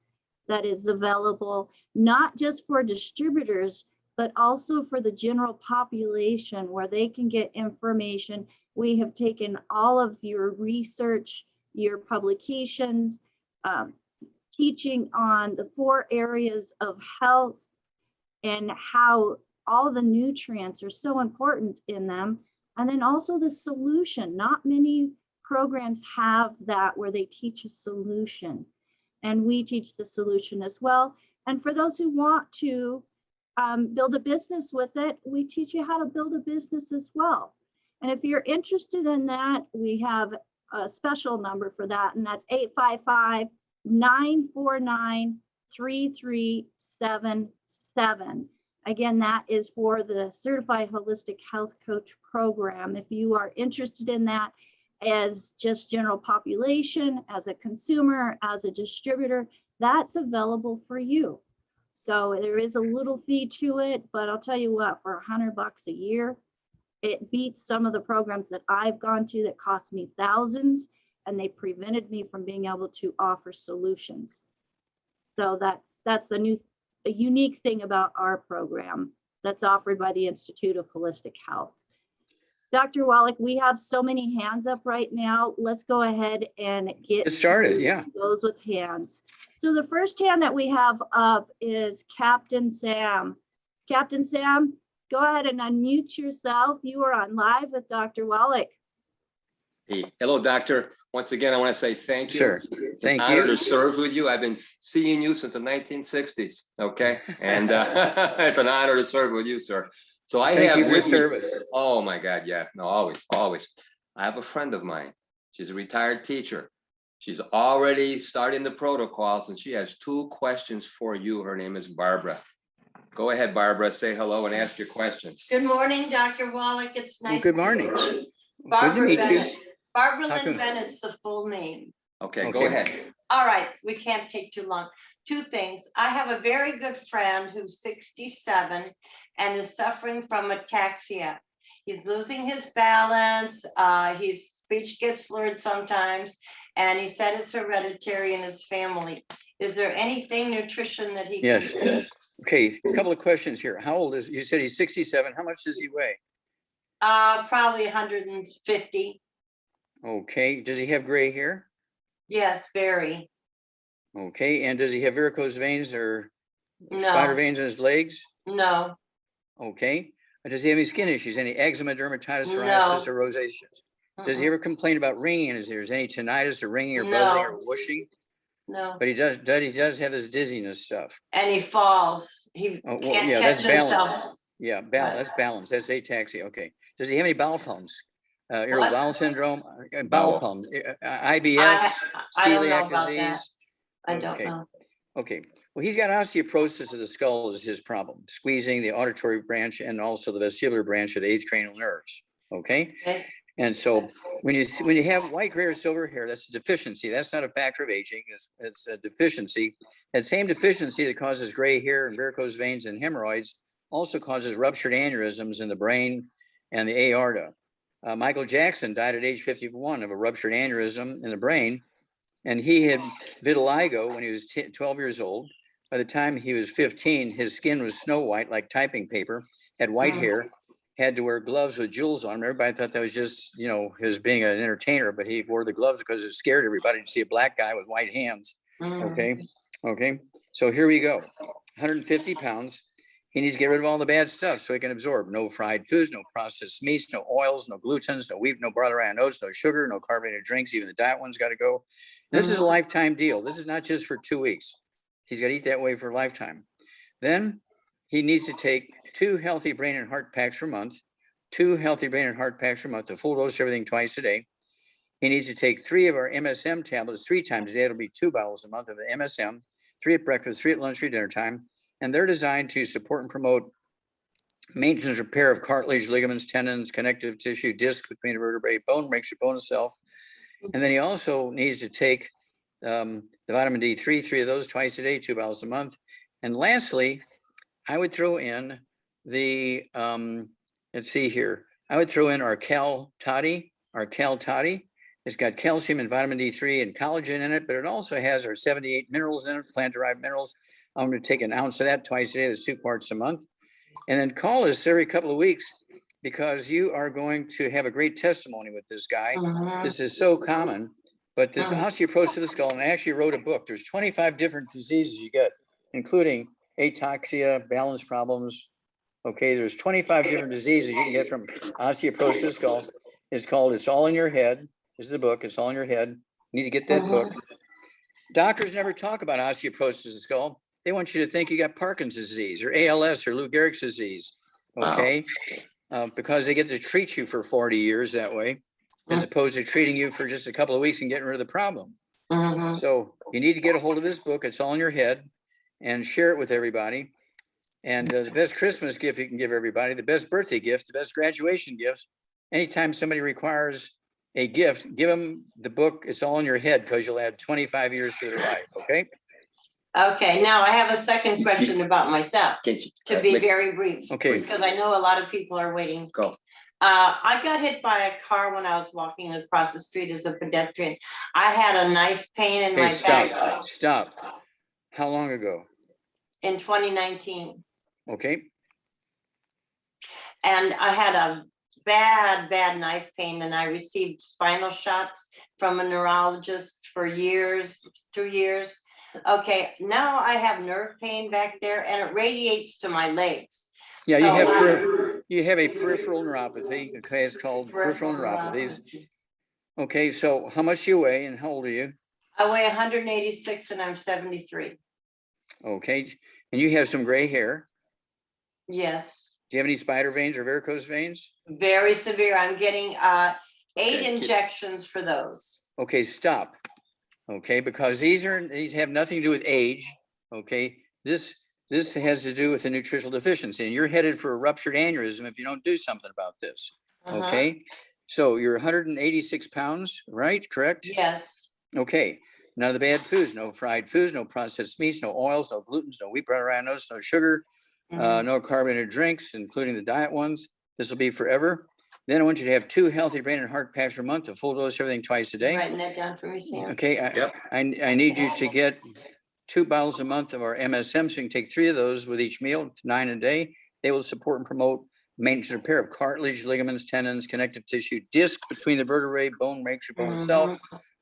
that is available, not just for distributors, but also for the general population, where they can get information. We have taken all of your research, your publications, teaching on the 4 areas of health and how all the nutrients are so important in them. And then also the solution. Not many programs have that, where they teach a solution, and we teach the solution as well. And for those who want to build a business with it, we teach you how to build a business as well. And if you're interested in that, we have a special number for that, and that's 855-949-3377. Again, that is for the Certified Holistic Health Coach program. If you are interested in that as just general population, as a consumer, as a distributor, that's available for you. So there is a little fee to it, but I'll tell you what, for $100 a year, it beats some of the programs that I've gone to that cost me thousands, and they prevented me from being able to offer solutions. So that's a unique thing about our program. that's offered by the Institute of Holistic Health. Dr. Wallach, we have so many hands up right now. Let's go ahead and get started. Yeah. Those with hands. So the first hand that we have up is Captain Sam. Captain Sam, go ahead and unmute yourself. You are on live with Dr. Wallach. Hey, hello, doctor. Once again, I want to say thank you. Sure. It's an honor to serve with you. I've been seeing you since the 1960s. Okay. And it's an honor to serve with you, sir. So I Thank have you for with me, service. oh my God. Yeah, no, always, always. I have a friend of mine. She's a retired teacher. She's already starting the protocols and she has 2 questions for you. Her name is Barbara. Go ahead, Barbara, say hello and ask your questions. Good morning, Dr. Wallach. It's nice. Good morning. Barbara Good to meet Bennett. you. Barbara How Lynn come- Bennett's the full name. Okay, Okay. go ahead. All right, we can't take too long. 2 things. I have a very good friend who's 67 and is suffering from ataxia. He's losing his balance. His speech gets slurred sometimes, and he said it's hereditary in his family. Is there anything nutrition that he Yes. can do? Okay, a couple of questions here. How old is, you said he's 67. How much does he weigh? Probably 150. Okay, does he have gray hair? Yes, very. Okay, and does he have varicose veins or No. spider veins in his legs? No, Okay. Does he have any skin issues, any eczema, dermatitis, No. psoriasis, or rosacea? Does he mm-mm, ever complain about ringing in his ears? Any tinnitus or ringing or buzzing or No. whooshing? no. But he does have this dizziness stuff. And he falls. He Oh, well, can't yeah, catch that's balance. himself. Yeah, balance. That's balance. That's ataxia. Okay. Does he have any bowel problems? Irritable What? bowel syndrome, bowel Bowel. problems, IBS, I don't know celiac about that. disease? I don't Okay. know. Okay, well, he's got osteoporosis of the skull is his problem, squeezing the auditory branch and also the vestibular branch of the 8th cranial nerves. Okay, Okay. and so when you have white, gray, or silver hair, that's a deficiency. That's not a factor of aging. It's a deficiency. That same deficiency that causes gray hair and varicose veins and hemorrhoids also causes ruptured aneurysms in the brain and the aorta. Michael Jackson died at age 51 of a ruptured aneurysm in the brain. And he had vitiligo when he was 12 years old. By the time he was 15, his skin was snow white like typing paper, had white hair, had to wear gloves with jewels on them. Everybody thought that was just, his being an entertainer, but he wore the gloves because it scared everybody to see a black guy with white hands. Okay. So here we go. 150 pounds. He needs to get rid of all the bad stuff so he can absorb no fried foods, no processed meats, no oils, no glutens, no wheat, no barley, rye, oats, no sugar, no carbonated drinks. Even the diet one's got to go. This is a lifetime deal. This is not just for 2 weeks. He's got to eat that way for a lifetime. Then he needs to take 2 healthy brain and heart packs per month, 2 healthy brain and heart packs per month, a full dose of everything twice a day. He needs to take 3 of our MSM tablets 3 times a day. It'll be 2 bottles a month of the MSM, 3 at breakfast, 3 at lunch, 3 dinner time. And they're designed to support and promote maintenance repair of cartilage, ligaments, tendons, connective tissue, disc between the vertebrae, bone, makes your bone itself. And then he also needs to take the vitamin D3, 3 of those twice a day, 2 bottles a month. And lastly, I would throw in the, let's see here, I would throw in our Cal Toddy. It's got calcium and vitamin D3 and collagen in it, but it also has our 78 minerals in it, plant-derived minerals. I'm going to take an ounce of that twice a day. That's 2 parts a month. And then call us every couple of weeks because you are going to have a great testimony with this guy. This is so common, but this osteoporosis of the skull, and I actually wrote a book. There's 25 different diseases you get, including ataxia, balance problems. Okay, there's 25 different diseases you can get from osteoporosis of the skull. It's called It's All in Your Head. This is the book. It's All in Your Head. You need to get that book. Doctors never talk about osteoporosis of the skull. They want you to think you got Parkinson's disease or ALS or Lou Gehrig's disease, okay? Because they get to treat you for 40 years that way, as opposed to treating you for just a couple of weeks and getting rid of the problem. So you need to get a hold of this book. It's All in Your Head and share it with everybody. And the best Christmas gift you can give everybody, the best birthday gift, the best graduation gifts. Anytime somebody requires a gift, give them the book. It's All in Your Head because you'll add 25 years to their life, okay? Okay, now I have a second question about myself, Can you, to be very brief. Okay. Because I know a lot of people are waiting. Go. I got hit by a car when I was walking across the street as a pedestrian. I had a knife pain in my back Stop. How long ago? in 2019. Okay. And I had a bad knife pain, and I received spinal shots from a neurologist for years, 2 years. Okay, now I have nerve pain back there, and it radiates to my legs. Yeah, So you have a peripheral neuropathy. Okay, it's called peripheral neuropathies. Okay, so how much do you weigh and how old are you? I weigh 186 and I'm 73. Okay, and you have some gray hair. Yes, Do you have any spider veins or varicose veins? very severe. I'm getting 8 Okay. injections for those. Okay, stop. Okay, because these have nothing to do with age. Okay, this has to do with a nutritional deficiency, and you're headed for a ruptured aneurysm if you don't do something about this. Uh-huh. Okay, so you're 186 pounds, right? Correct? Yes. Okay, none of the bad foods, no fried foods, no processed meats, no oils, no glutens, no wheat, brown rye, no sugar, Mhm. no carbonated drinks, including the diet ones. This will be forever. Then I want you to have 2 healthy brain and heart packs per month, a full dose of everything twice a day. Writing that down for me, Sam. Okay, Yep. I need you to get 2 bottles a month of our MSM, so you can take 3 of those with each meal, 9 a day. They will support and promote maintenance and repair of cartilage, ligaments, tendons, connective tissue, disc between the vertebrae, bone makes your bone itself,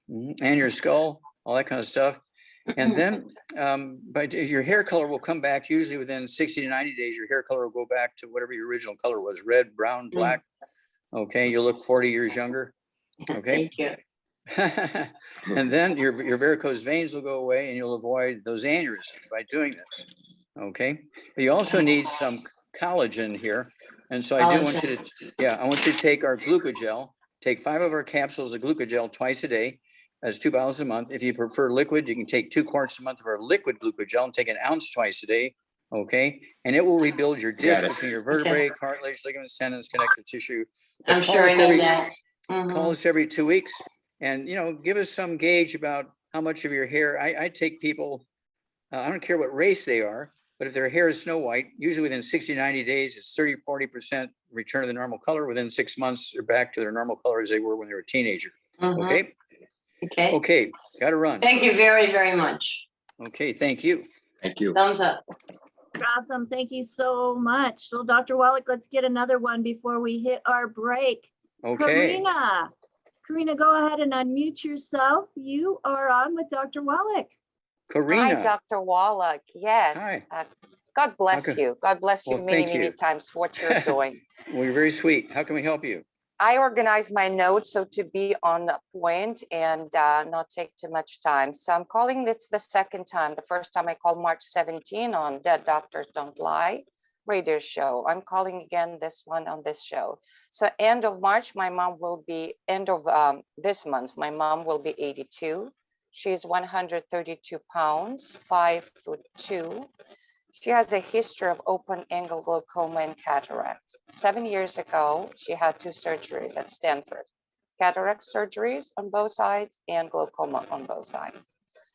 and your skull, all that kind of stuff. And then but your hair color will come back usually within 60 to 90 days. Your hair color will go back to whatever your original color was, red, brown, black. Okay, you'll look 40 years younger. Okay. Thank you. And then your varicose veins will go away and you'll avoid those aneurysms by doing this. Okay. But you also need some collagen here. And so I do want you to, I want you to take our glucogel, take 5 of our capsules of glucogel twice a day. That's 2 bottles a month. If you prefer liquid, you can take 2 quarts a month of our liquid glucogel and take an ounce twice a day. Okay. And it will rebuild your disc it. between your vertebrae, cartilage, ligaments, tendons, connective tissue. But I'm call sure I us need that. Call us every 2 weeks and, give us some gauge about how much of your hair. I take people, I don't care what race they are, but if their hair is snow white, usually within 60, 90 days, it's 30, 40% return to the normal color. Within 6 months, they're back to their normal color as they were when they were a teenager. Okay. Okay. Okay. Got to run. Thank you very, very much. Okay. Thank you. Thank you. Thumbs up. Awesome. Thank you so much. So Dr. Wallach, let's get another one before we hit our break. Okay. Karina, go ahead and unmute yourself. You are on with Dr. Wallach. Karina. Hi, Dr. Wallach. Yes. Hi. God bless Okay. you. God bless you Well, many, thank many you. times for what you're doing. Well, you're very sweet. How can we help you? I organize my notes so to be on point and not take too much time. So I'm calling this the second time. The first time I called March 17 on Dead Doctors Don't Lie radio show. I'm calling again this one on this show. So end of March, my mom will be, end of this month, my mom will be 82. She's 132 pounds, 5'2". She has a history of open angle glaucoma and cataracts. 7 years ago, she had 2 surgeries at Stanford, cataract surgeries on both sides and glaucoma on both sides.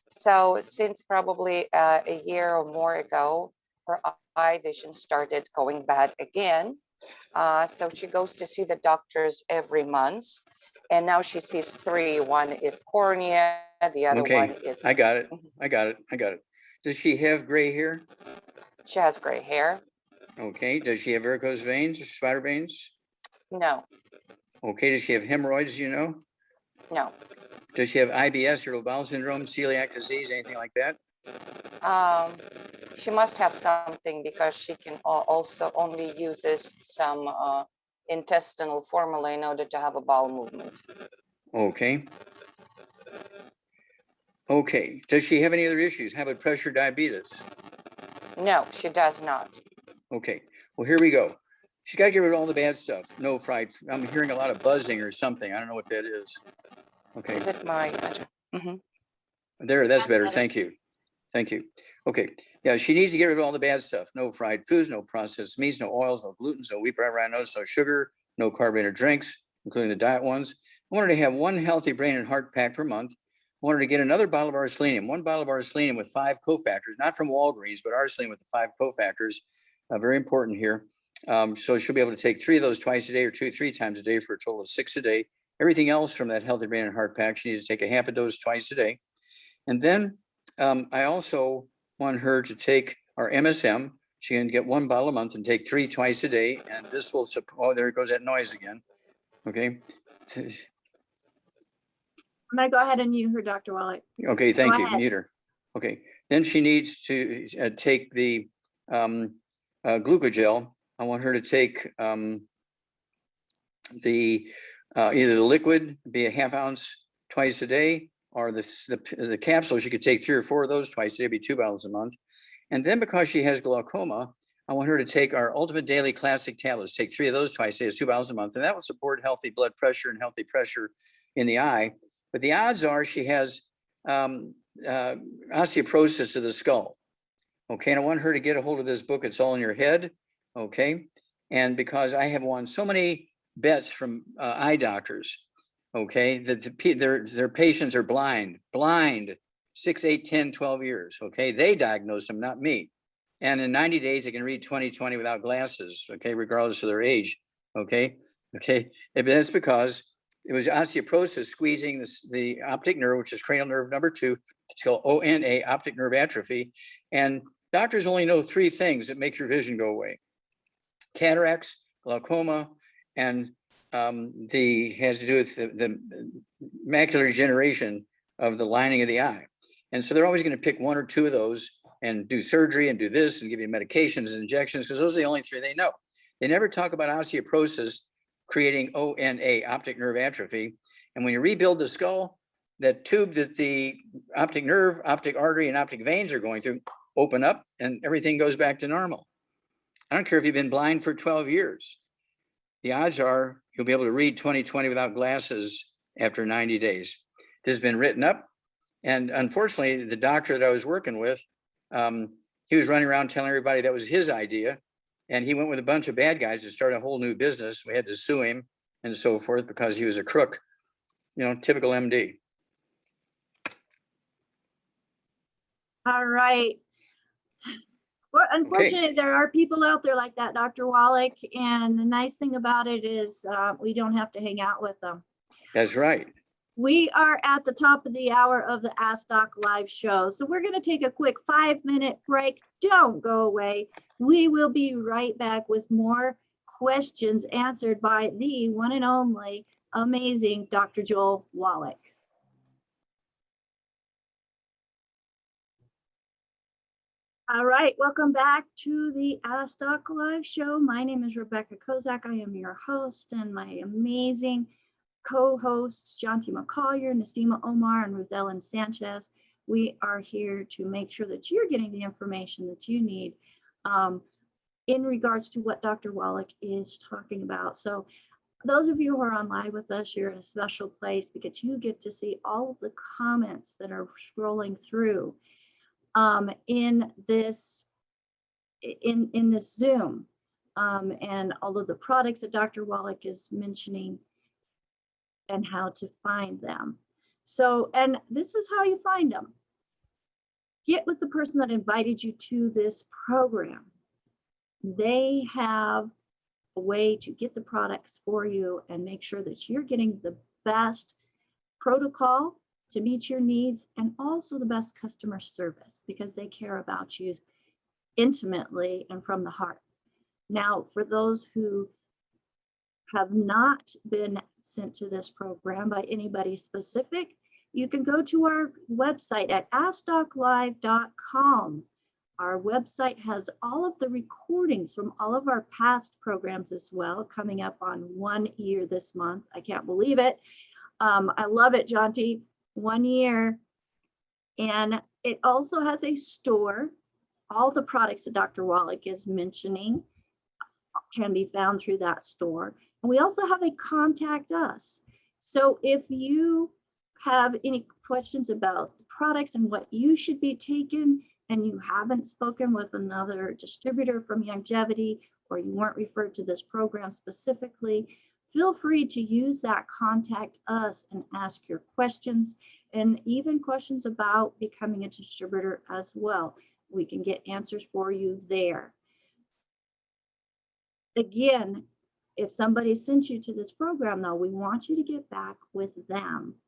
So since probably a year or more ago, her eye vision started going bad again. So she goes to see the doctors every month. And now she sees 3. One is cornea, the other one is. I got it. Does she have gray hair? She has gray hair. Okay. Does she have varicose veins, spider veins? No, Okay. Does she have hemorrhoids? no. Does she have IBS, irritable bowel syndrome, celiac disease, anything like that? She must have something because she can also only uses some intestinal formula in order to have a bowel movement. Okay. Okay. Does she have any other issues? How about pressure, diabetes? No, she does not. Okay. Well, here we go. She's got to get rid of all the bad stuff. No fried. I'm hearing a lot of buzzing or something. I don't know what that is. Okay. Is it my? There, that's better. Thank you. Thank you. Okay. Yeah, she needs to get rid of all the bad stuff. No fried foods, no processed meats, no oils, no glutens, no wheat, brown rye, no sugar, no carbonated drinks, including the diet ones. I wanted to have 1 healthy brain and heart pack per month. I wanted to get another bottle of our selenium, 1 bottle of our selenium with 5 cofactors, not from Walgreens, but our selenium with the 5 cofactors. Very important here. So she'll be able to take 3 of those twice a day or 2, 3 times a day for a total of 6 a day. Everything else from that healthy brain and heart pack, she needs to take a half a dose twice a day. And then I also want her to take our MSM, She can get 1 bottle a month and take 3 twice a day. And this will, oh, there goes that noise again. Okay. I'm gonna go ahead and mute her, Dr. Wallach. Okay, thank you. ahead. Mute her. Okay. Then she needs to take the glucogel. I want her to take the either the liquid, be a ½ ounce twice a day, or the capsules. She could take 3 or 4 of those twice a day, be 2 bottles a month. And then because she has glaucoma, I want her to take our Ultimate Daily Classic tablets, take 3 of those twice a day, 2 bottles a month, and that will support healthy blood pressure and healthy pressure in the eye. But the odds are she has osteoporosis of the skull. Okay, and I want her to get a hold of this book. It's All in Your Head. Okay, and because I have won so many bets from eye doctors, okay, that their patients are blind, 6, 8, 10, 12 years. Okay, they diagnosed them, not me. And in 90 days, they can read 20/20 without glasses. Okay, regardless of their age. Okay, and that's because it was osteoporosis squeezing the optic nerve, which is cranial nerve number 2. It's called ONA, optic nerve atrophy. And doctors only know 3 things that make your vision go away: cataracts, glaucoma, and has to do with the macular degeneration of the lining of the eye. And so they're always going to pick 1 or 2 of those and do surgery and do this and give you medications and injections, because those are the only 3 they know. They never talk about osteoporosis creating ONA, optic nerve atrophy. And when you rebuild the skull, that tube that the optic nerve, optic artery, and optic veins are going through open up and everything goes back to normal. I don't care if you've been blind for 12 years. The odds are you'll be able to read 20/20 without glasses after 90 days. This has been written up. And unfortunately, the doctor that I was working with, he was running around telling everybody that was his idea. And he went with a bunch of bad guys to start a whole new business. We had to sue him and so forth because he was a crook, typical MD. All right. Well, unfortunately, there are people out there like that, Dr. Wallach. And the nice thing about it is we don't have to hang out with them. That's right. We are at the top of the hour of the Ask Doc live show. So we're going to take a quick 5-minute break. Don't go away. We will be right back with more questions answered by the one and only amazing Dr. Joel Wallach. All right, welcome back to the Ask Doc live show. My name is Rebecca Kozak. I am your host, and my amazing co-hosts, Jonty McCollier, Nasima Omar, and Rosellen Sanchez. We are here to make sure that you're getting the information that you need in regards to what Dr. Wallach is talking about. So those of you who are on live with us, you're in a special place because you get to see all of the comments that are scrolling through in this Zoom, and all of the products that Dr. Wallach is mentioning and how to find them. So, and this is how you find them. Get with the person that invited you to this program. They have a way to get the products for you and make sure that you're getting the best protocol to meet your needs and also the best customer service, because they care about you intimately and from the heart. Now, for those who have not been sent to this program by anybody specific, you can go to our website at AskDocLive.com. Our website has all of the recordings from all of our past programs as well, coming up on 1 year this month. I can't believe it. I love it, Jonty. 1 year. And it also has a store. All the products that Dr. Wallach is mentioning can be found through that store. And we also have a contact us. So if you have any questions about the products and what you should be taking, and you haven't spoken with another distributor from Longevity, or you weren't referred to this program specifically, feel free to use that contact us and ask your questions, and even questions about becoming a distributor as well. We can get answers for you there. Again, if somebody sent you to this program, though, we want you to get back with them.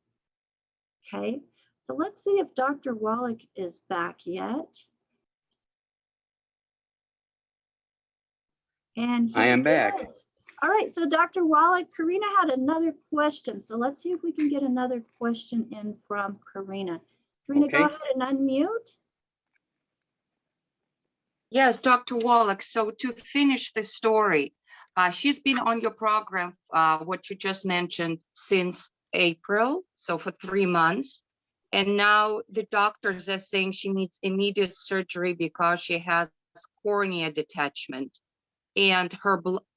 Okay, so let's see if Dr. Wallach is back yet. And I he am back. is. All right, so Dr. Wallach, Karina had another question. So let's see if we can get another question in from Karina. Karina, go Okay. ahead and unmute. Yes, Dr. Wallach. So to finish the story, she's been on your program, what you just mentioned, since April, so for 3 months. And now the doctors are saying she needs immediate surgery because she has cornea detachment. And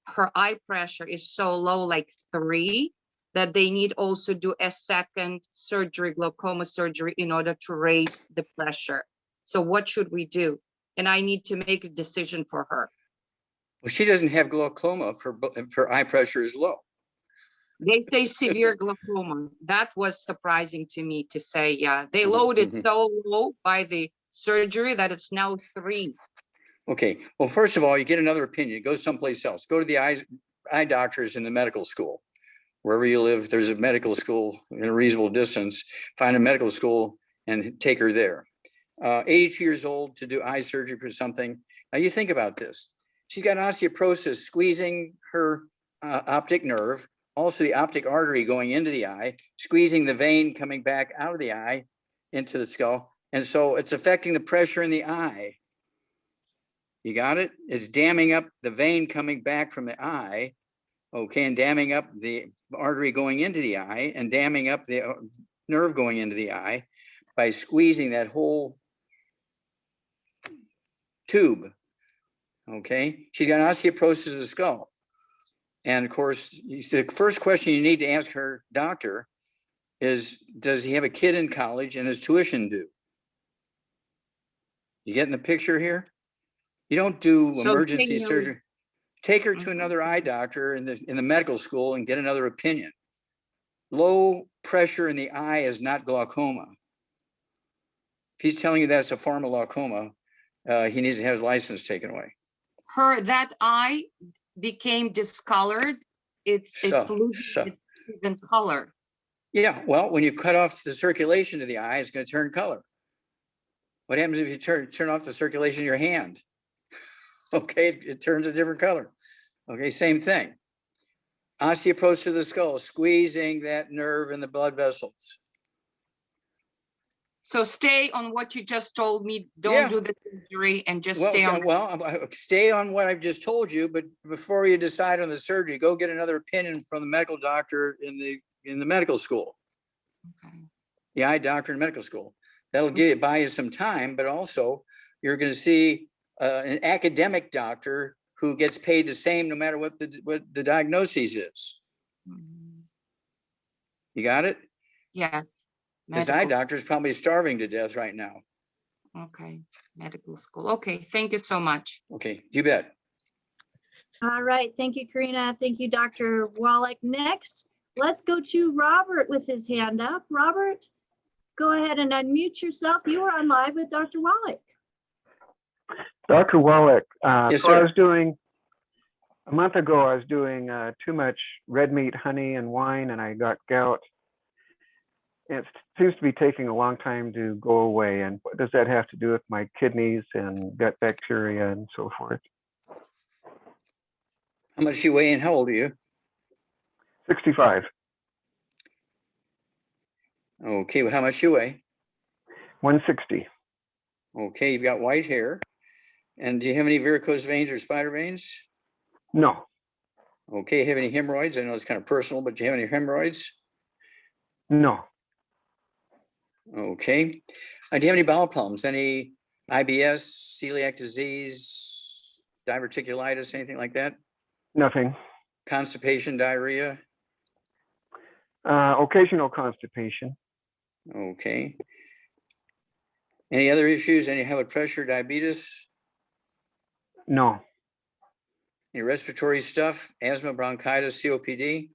her eye pressure is so low, like 3, that they need also do a second surgery, glaucoma surgery, in order to raise the pressure. So what should we do? And I need to make a decision for her. Well, she doesn't have glaucoma if her eye pressure is low. They say severe glaucoma. That was surprising to me to say, yeah, they loaded so low by the surgery that it's now 3. Okay, well, first of all, you get another opinion, go someplace else, go to the eye doctors in the medical school. Wherever you live, there's a medical school in a reasonable distance, find a medical school and take her there. 82 years old to do eye surgery for something. Now you think about this. She's got osteoporosis squeezing her optic nerve, also the optic artery going into the eye, squeezing the vein coming back out of the eye into the skull. And so it's affecting the pressure in the eye. You got it? It's damming up the vein coming back from the eye, okay, and damming up the artery going into the eye and damming up the nerve going into the eye by squeezing that whole tube, okay? She's got osteoporosis of the skull. And of course, the first question you need to ask her doctor is, does he have a kid in college and is tuition due? You getting the picture here? You don't do emergency surgery. Take her to another eye doctor in the medical school and get another opinion. Low pressure in the eye is not glaucoma. If he's telling you that's a form of glaucoma, he needs to have his license taken away. That eye became discolored. It's losing its color. Yeah, well, when you cut off the circulation to the eye, it's going to turn color. What happens if you turn off the circulation in your hand? Okay, it turns a different color. Okay, same thing. Osteoporosis of the skull, squeezing that nerve in the blood vessels. So stay on what you just told me. Don't do the surgery and just stay on. Well, stay on what I've just told you, but before you decide on the surgery, go get another opinion from the medical doctor in the medical school. Okay. The eye doctor in medical school. That'll buy you some time, but also you're going to see an academic doctor who gets paid the same no matter what the diagnosis is. You got it? Yes. This eye doctor is probably starving to death right now. Okay, medical school. Okay, thank you so much. Okay, you bet. All right, thank you, Karina. Thank you, Dr. Wallach. Next, let's go to Robert with his hand up. Robert, go ahead and unmute yourself. You are on live with Dr. Wallach. Dr. Wallach, Yes, so sir. I was doing, a month ago, I was doing too much red meat, honey, and wine, and I got gout. It seems to be taking a long time to go away. And what does that have to do with my kidneys and gut bacteria and so forth? How much you weigh and how old are you? 65, Okay, well, how much you weigh? 160. Okay, you've got white hair. And do you have any varicose veins or spider veins? No, Okay, have any hemorrhoids? I know it's kind of personal, but do you have any hemorrhoids? no, Okay. Do you have any bowel problems? Any IBS, celiac disease, diverticulitis, anything like that? nothing. Constipation, diarrhea? Occasional constipation. Okay. Any other issues? Any high blood pressure, diabetes? No, Any respiratory stuff? Asthma, bronchitis, COPD?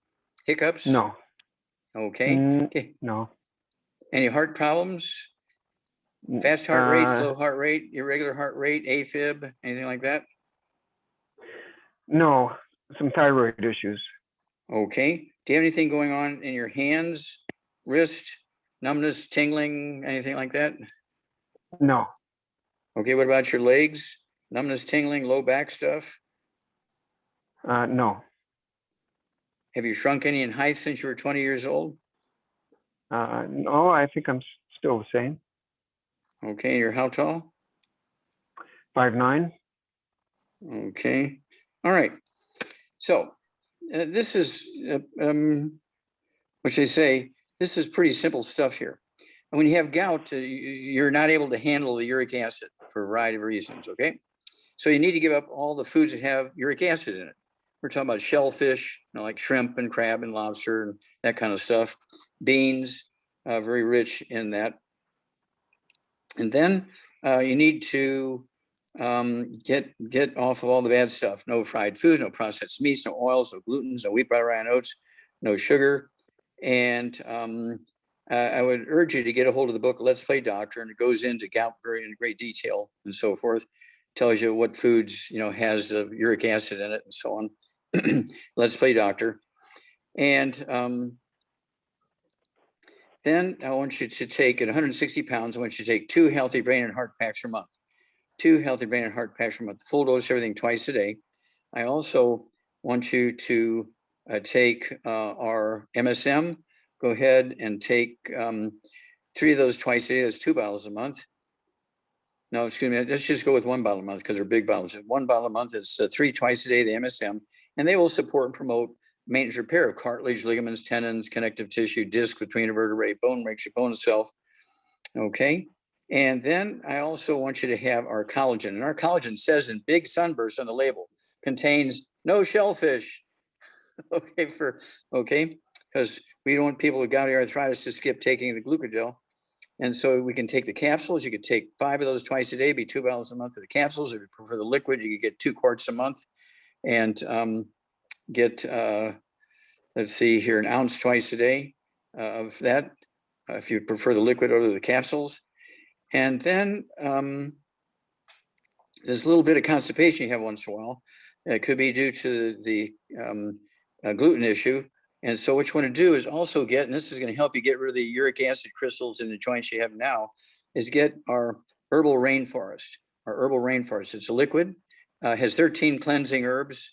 Hiccups? no, Okay. Okay. no. Any heart problems? Fast heart rate, slow heart rate, irregular heart rate, AFib, anything like that? No, some thyroid issues. Okay. Do you have anything going on in your hands, wrist, numbness, tingling, anything like that? No, Okay. What about your legs? Numbness, tingling, low back stuff? No. Have you shrunk any in height since you were 20 years old? No, I think I'm still the same. Okay, and you're how tall? 5'9". Okay, all right. So this is what they say. This is pretty simple stuff here. And when you have gout, you're not able to handle the uric acid for a variety of reasons. Okay, so you need to give up all the foods that have uric acid in it. We're talking about shellfish, like shrimp and crab and lobster and that kind of stuff. Beans, very rich in that. And then you need to get off of all the bad stuff. No fried foods, no processed meats, no oils, no glutens, no wheat, butter, rye, oats, no sugar. And I would urge you to get a hold of the book, Let's Play Doctor, and it goes into gout in great detail and so forth. Tells you what foods, has the uric acid in it and so on. Let's Play Doctor. And then I want you to take, at 160 pounds, I want you to take 2 healthy brain and heart packs per month. 2 healthy brain and heart packs per month, full dose, everything twice a day. I also want you to take our MSM. Go ahead and take 3 of those twice a day. That's 2 bottles a month. No, excuse me. Let's just go with 1 bottle a month because they're big bottles. 1 bottle a month is 3 twice a day, the MSM, and they will support and promote maintenance repair of cartilage, ligaments, tendons, connective tissue, disc between a vertebrae, bone makes your bone itself. Okay. And then I also want you to have our collagen. And our collagen says in big sunburst on the label, contains no shellfish. Okay, because we don't want people with gouty arthritis to skip taking the glucogel. And so we can take the capsules. You could take 5 of those twice a day, be 2 bottles a month of the capsules. If you prefer the liquid, you could get 2 quarts a month and get, let's see here, 1 ounce twice a day of that. If you prefer the liquid over the capsules. And then there's a little bit of constipation you have once in a while. It could be due to the gluten issue. And so what you want to do is also get, and this is going to help you get rid of the uric acid crystals in the joints you have now, is get our herbal rainforest. Our herbal rainforest. It's a liquid, has 13 cleansing herbs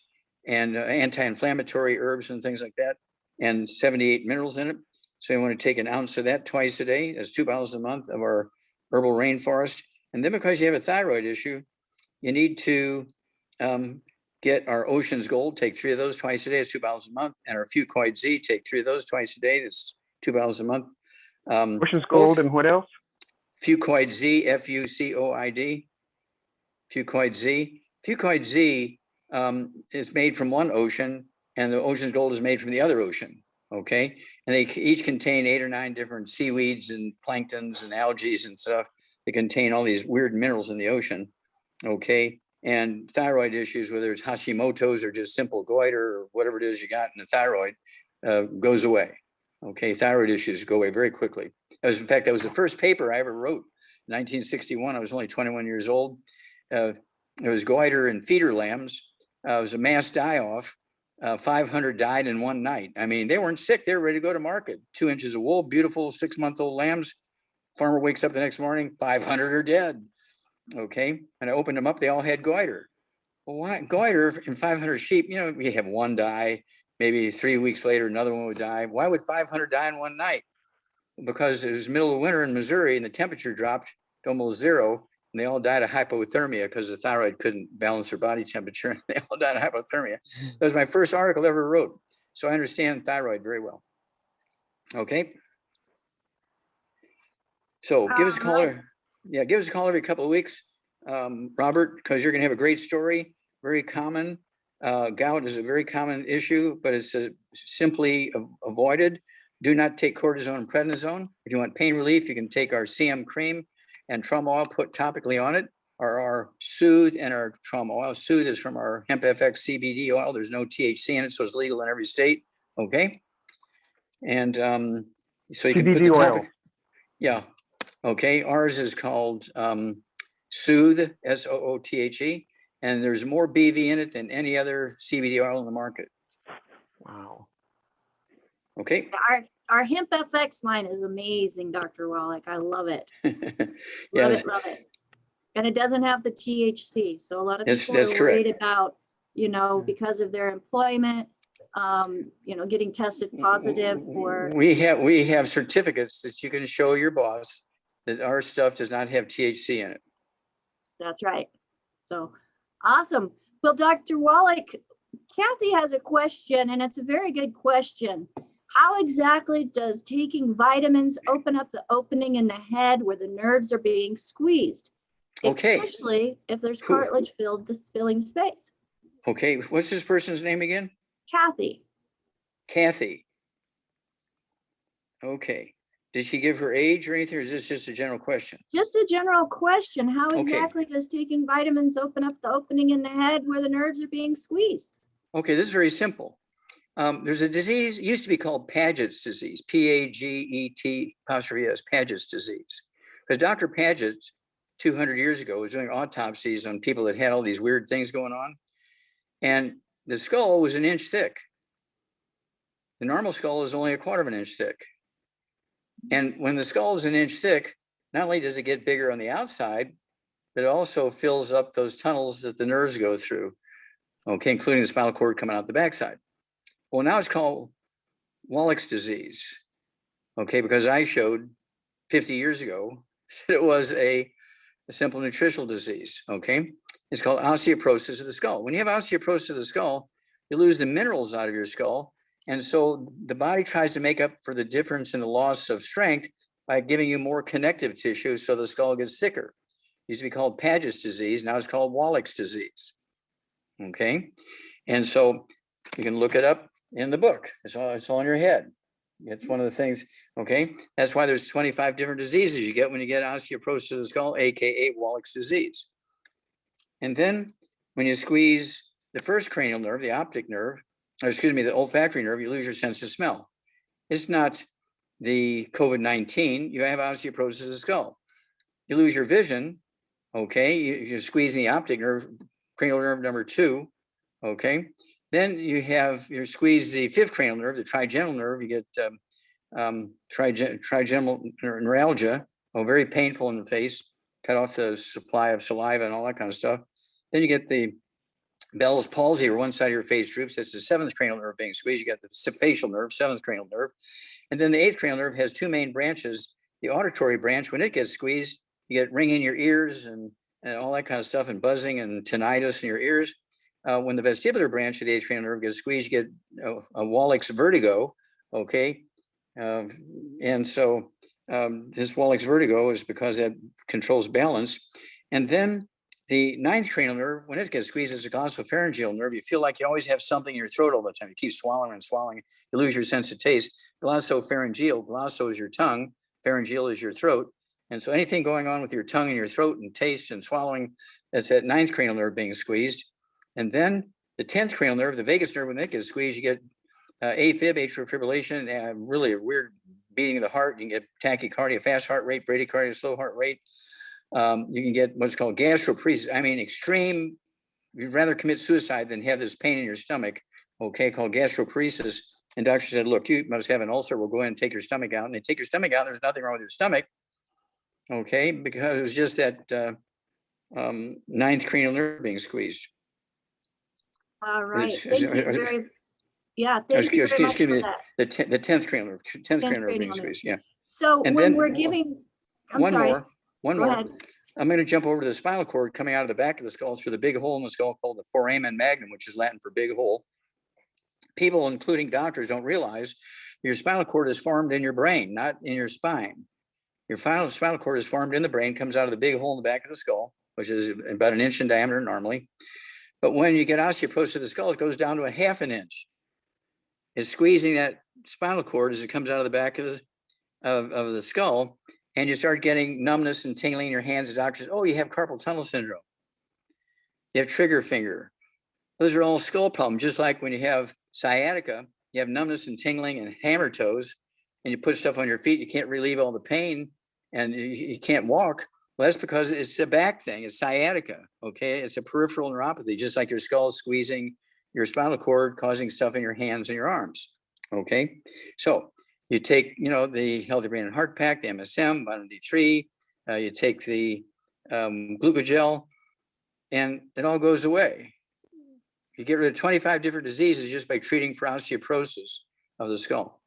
and anti-inflammatory herbs and things like that, and 78 minerals in it. So you want to take 1 ounce of that twice a day. That's 2 bottles a month of our herbal rainforest. And then because you have a thyroid issue, you need to get our Ocean's Gold, take 3 of those twice a day, it's 2 bottles a month, and our Fucoid Z, take 3 of those twice a day, it's 2 bottles a month. Ocean's Gold and what else? Fucoid Z, Fucoid. Fucoid Z. Fucoid Z is made from one ocean, and the Ocean's Gold is made from the other ocean. Okay, and they each contain 8 or 9 different seaweeds and planktons and algae and stuff. They contain all these weird minerals in the ocean. Okay, and thyroid issues, whether it's Hashimoto's or just simple goiter or whatever it is you got in the thyroid, goes away. Okay, thyroid issues go away very quickly. In fact, that was the first paper I ever wrote in 1961. I was only 21 years old. It was goiter in feeder lambs. It was a mass die-off. 500 died in one night. I mean, they weren't sick. They were ready to go to market. 2 inches of wool, beautiful 6-month-old lambs. Farmer wakes up the next morning, 500 are dead. Okay, and I opened them up. They all had goiter. Well, why goiter in 500 sheep? We have 1 die. Maybe 3 weeks later, another one would die. Why would 500 die in one night? Because it was middle of winter in Missouri and the temperature dropped to almost 0. And they all died of hypothermia because the thyroid couldn't balance their body temperature. And they all died of hypothermia. That was my first article I ever wrote. So I understand thyroid very well. Okay. So give us a call. Yeah, give us a call every couple of weeks, Robert, because you're going to have a great story. Very common. Gout is a very common issue, but it's simply avoided. Do not take cortisone and prednisone. If you want pain relief, you can take our CM cream and trauma oil put topically on it, or our Soothe and our trauma oil. Soothe is from our Hemp FX CBD oil. There's no THC in it, so it's legal in every state. Okay. And so you can put the topic. Yeah. Okay. Ours is called Soothe, SOOTHE, and there's more BV in it than any other CBD oil in the market. Wow. Okay. Our Hemp FX line is amazing, Dr. Wallach. I love it. Yeah. Love it. And it doesn't have the THC. So a lot of people That's are worried correct. about you know, because of their employment, you know, getting tested positive for. We have certificates that you can show your boss that our stuff does not have THC in it. That's right. So awesome. Well, Dr. Wallach, Kathy has a question, and it's a very good question. How exactly does taking vitamins open up the opening in the head where the nerves are being squeezed? Okay. Especially if there's Who- cartilage filling space. Okay, what's this person's name again? Kathy, Kathy. Okay. Did she give her age or anything, or is this just a general question? just a general question. How Okay. exactly does taking vitamins open up the opening in the head where the nerves are being squeezed? Okay, this is very simple. There's a disease, it used to be called Paget's disease, Paget', Paget's disease. Because Dr. Paget, 200 years ago, was doing autopsies on people that had all these weird things going on. And the skull was an inch thick. The normal skull is only a quarter of an inch thick. And when the skull is an inch thick, not only does it get bigger on the outside, but it also fills up those tunnels that the nerves go through, okay, including the spinal cord coming out the backside. Well, now it's called Wallach's disease, okay, because I showed 50 years ago that it was a simple nutritional disease, okay? It's called osteoporosis of the skull. When you have osteoporosis of the skull, you lose the minerals out of your skull. And so the body tries to make up for the difference in the loss of strength by giving you more connective tissue so the skull gets thicker. It used to be called Paget's disease, now it's called Wallach's disease, okay? And so you can look it up in the book. It's all in your head. It's one of the things, okay? That's why there's 25 different diseases you get when you get osteoporosis of the skull, AKA Wallach's disease. And then when you squeeze the first cranial nerve, the optic nerve, or excuse me, the olfactory nerve, you lose your sense of smell. It's not the COVID-19, you have osteoporosis of the skull. You lose your vision, okay? You're squeezing the optic nerve, cranial nerve number 2, okay? Then you squeeze the fifth cranial nerve, the trigeminal nerve, you get trigeminal neuralgia, very painful in the face, cut off the supply of saliva and all that kind of stuff. Then you get the Bell's palsy, or one side of your face droops. That's the seventh cranial nerve being squeezed. You got the facial nerve, seventh cranial nerve. And then the eighth cranial nerve has two main branches. The auditory branch, when it gets squeezed, you get ringing in your ears and all that kind of stuff, and buzzing and tinnitus in your ears. When the vestibular branch of the eighth cranial nerve gets squeezed, you get a Wallach's vertigo, okay? And so this Wallach's vertigo is because that controls balance. And then the ninth cranial nerve, when it gets squeezed, is a glossopharyngeal nerve. You feel like you always have something in your throat all the time. You keep swallowing and swallowing. You lose your sense of taste. Glossopharyngeal, glosso is your tongue, pharyngeal is your throat. And so anything going on with your tongue and your throat and taste and swallowing, that's that ninth cranial nerve being squeezed. And then the 10th cranial nerve, the vagus nerve, when it gets squeezed, you get AFib, atrial fibrillation, really a weird beating of the heart. You can get tachycardia, fast heart rate, bradycardia, slow heart rate. You can get what's called gastroparesis. I mean, extreme, you'd rather commit suicide than have this pain in your stomach, okay, called gastroparesis. And doctor said, look, you must have an ulcer. We'll go ahead and take your stomach out. And they take your stomach out. There's nothing wrong with your stomach, okay, because it was just that ninth cranial nerve being squeezed. All right. It's- Thank you very, yeah, thank you very much for that. The 10th cranial nerve, 10th cranial nerve being cranial nerve. squeezed, yeah. So And when then we're giving, I'm One sorry. more. Go ahead. I'm going to jump over to the spinal cord coming out of the back of the skull through the big hole in the skull called the foramen magnum, which is Latin for big hole. People, including doctors, don't realize your spinal cord is formed in your brain, not in your spine. Your spinal cord is formed in the brain, comes out of the big hole in the back of the skull, which is about an inch in diameter normally. But when you get osteoporosis of the skull, it goes down to a half an inch. It's squeezing that spinal cord as it comes out of the back of the skull, and you start getting numbness and tingling in your hands. The doctor says, oh, you have carpal tunnel syndrome. You have trigger finger. Those are all skull problems. Just like when you have sciatica, you have numbness and tingling and hammer toes, and you put stuff on your feet, you can't relieve all the pain, and you can't walk. Well, that's because it's a back thing. It's sciatica, okay? It's a peripheral neuropathy, just like your skull squeezing your spinal cord, causing stuff in your hands and your arms, okay? So you take, the Healthy Brain and Heart Pack, the MSM, vitamin D3, you take the glucogel, and it all goes away. You get rid of 25 different diseases just by treating for osteoporosis of the skull.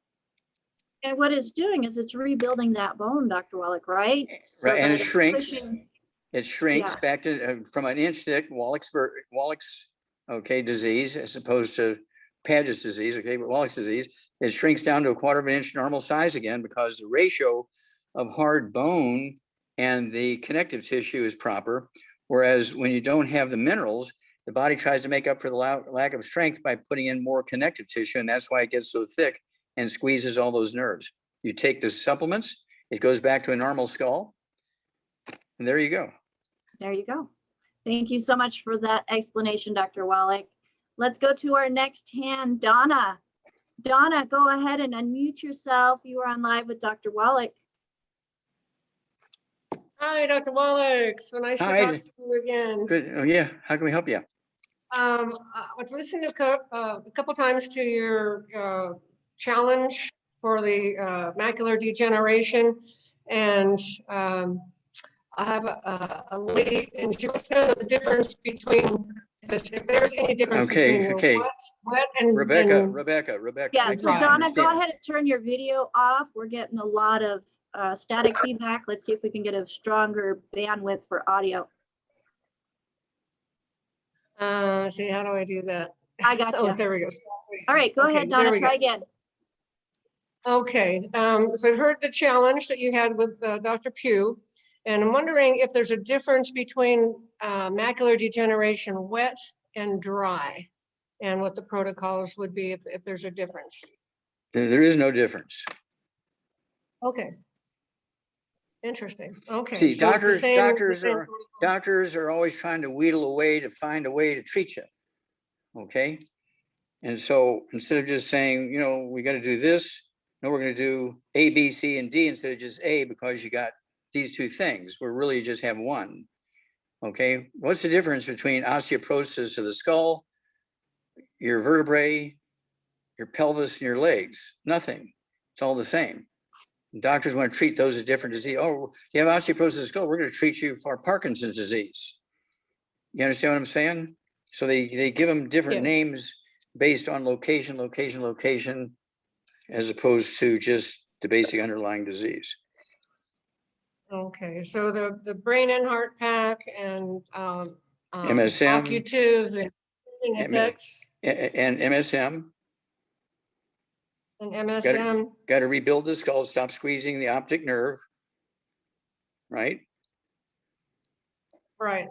And what it's doing is it's rebuilding that bone, Dr. Wallach, right? So Right, and that it it's shrinks. pushing- It shrinks Yeah. back to from an inch thick Wallach's okay disease as opposed to Paget's disease. Okay, but Wallach's disease, it shrinks down to a quarter of an inch normal size again because the ratio of hard bone and the connective tissue is proper. Whereas when you don't have the minerals, the body tries to make up for the lack of strength by putting in more connective tissue, and that's why it gets so thick and squeezes all those nerves. You take the supplements, it goes back to a normal skull, and there you go. There you go. Thank you so much for that explanation, Dr. Wallach. Let's go to our next hand, Donna. Donna, go ahead and unmute yourself. You are on live with Dr. Wallach. Hi, Dr. Wallach. So nice to Hi. talk to you again. Good. Oh, yeah. How can we help you? I was listening a couple times to your challenge for the macular degeneration, and I have a lady, and she wants to know the difference between if there's any difference Okay, between okay. the wet and Rebecca. Yeah, I so can't Donna, understand. go ahead and turn your video off. We're getting a lot of static feedback. Let's see if we can get a stronger bandwidth for audio. See, how do I do that? I got Oh, you. there we go. All right, go Okay, ahead, there Donna, we try go. again. Okay, so I've heard the challenge that you had with Dr. Pugh, and I'm wondering if there's a difference between macular degeneration wet and dry, and what the protocols would be if there's a difference. There is no difference. Okay. Interesting. Okay. See, so it's the same- doctors the same are protocol. doctors are always trying to wheedle away to find a way to treat you. Okay. And so instead of just saying, you know, we got to do this, no, we're going to do A, B, C, and D instead of just A because you got these two things. We're really just have one. Okay. What's the difference between osteoporosis of the skull, your vertebrae, your pelvis, and your legs? Nothing. It's all the same. Doctors want to treat those as different disease. Oh, you have osteoporosis of the skull, we're going to treat you for Parkinson's disease. You understand what I'm saying? So they give them different Yeah. names based on location, as opposed to just the basic underlying disease. Okay, so the brain and heart pack and MSM. occutive and effects And MSM, and MSM. got to rebuild the skull, stop squeezing the optic nerve, right? Right.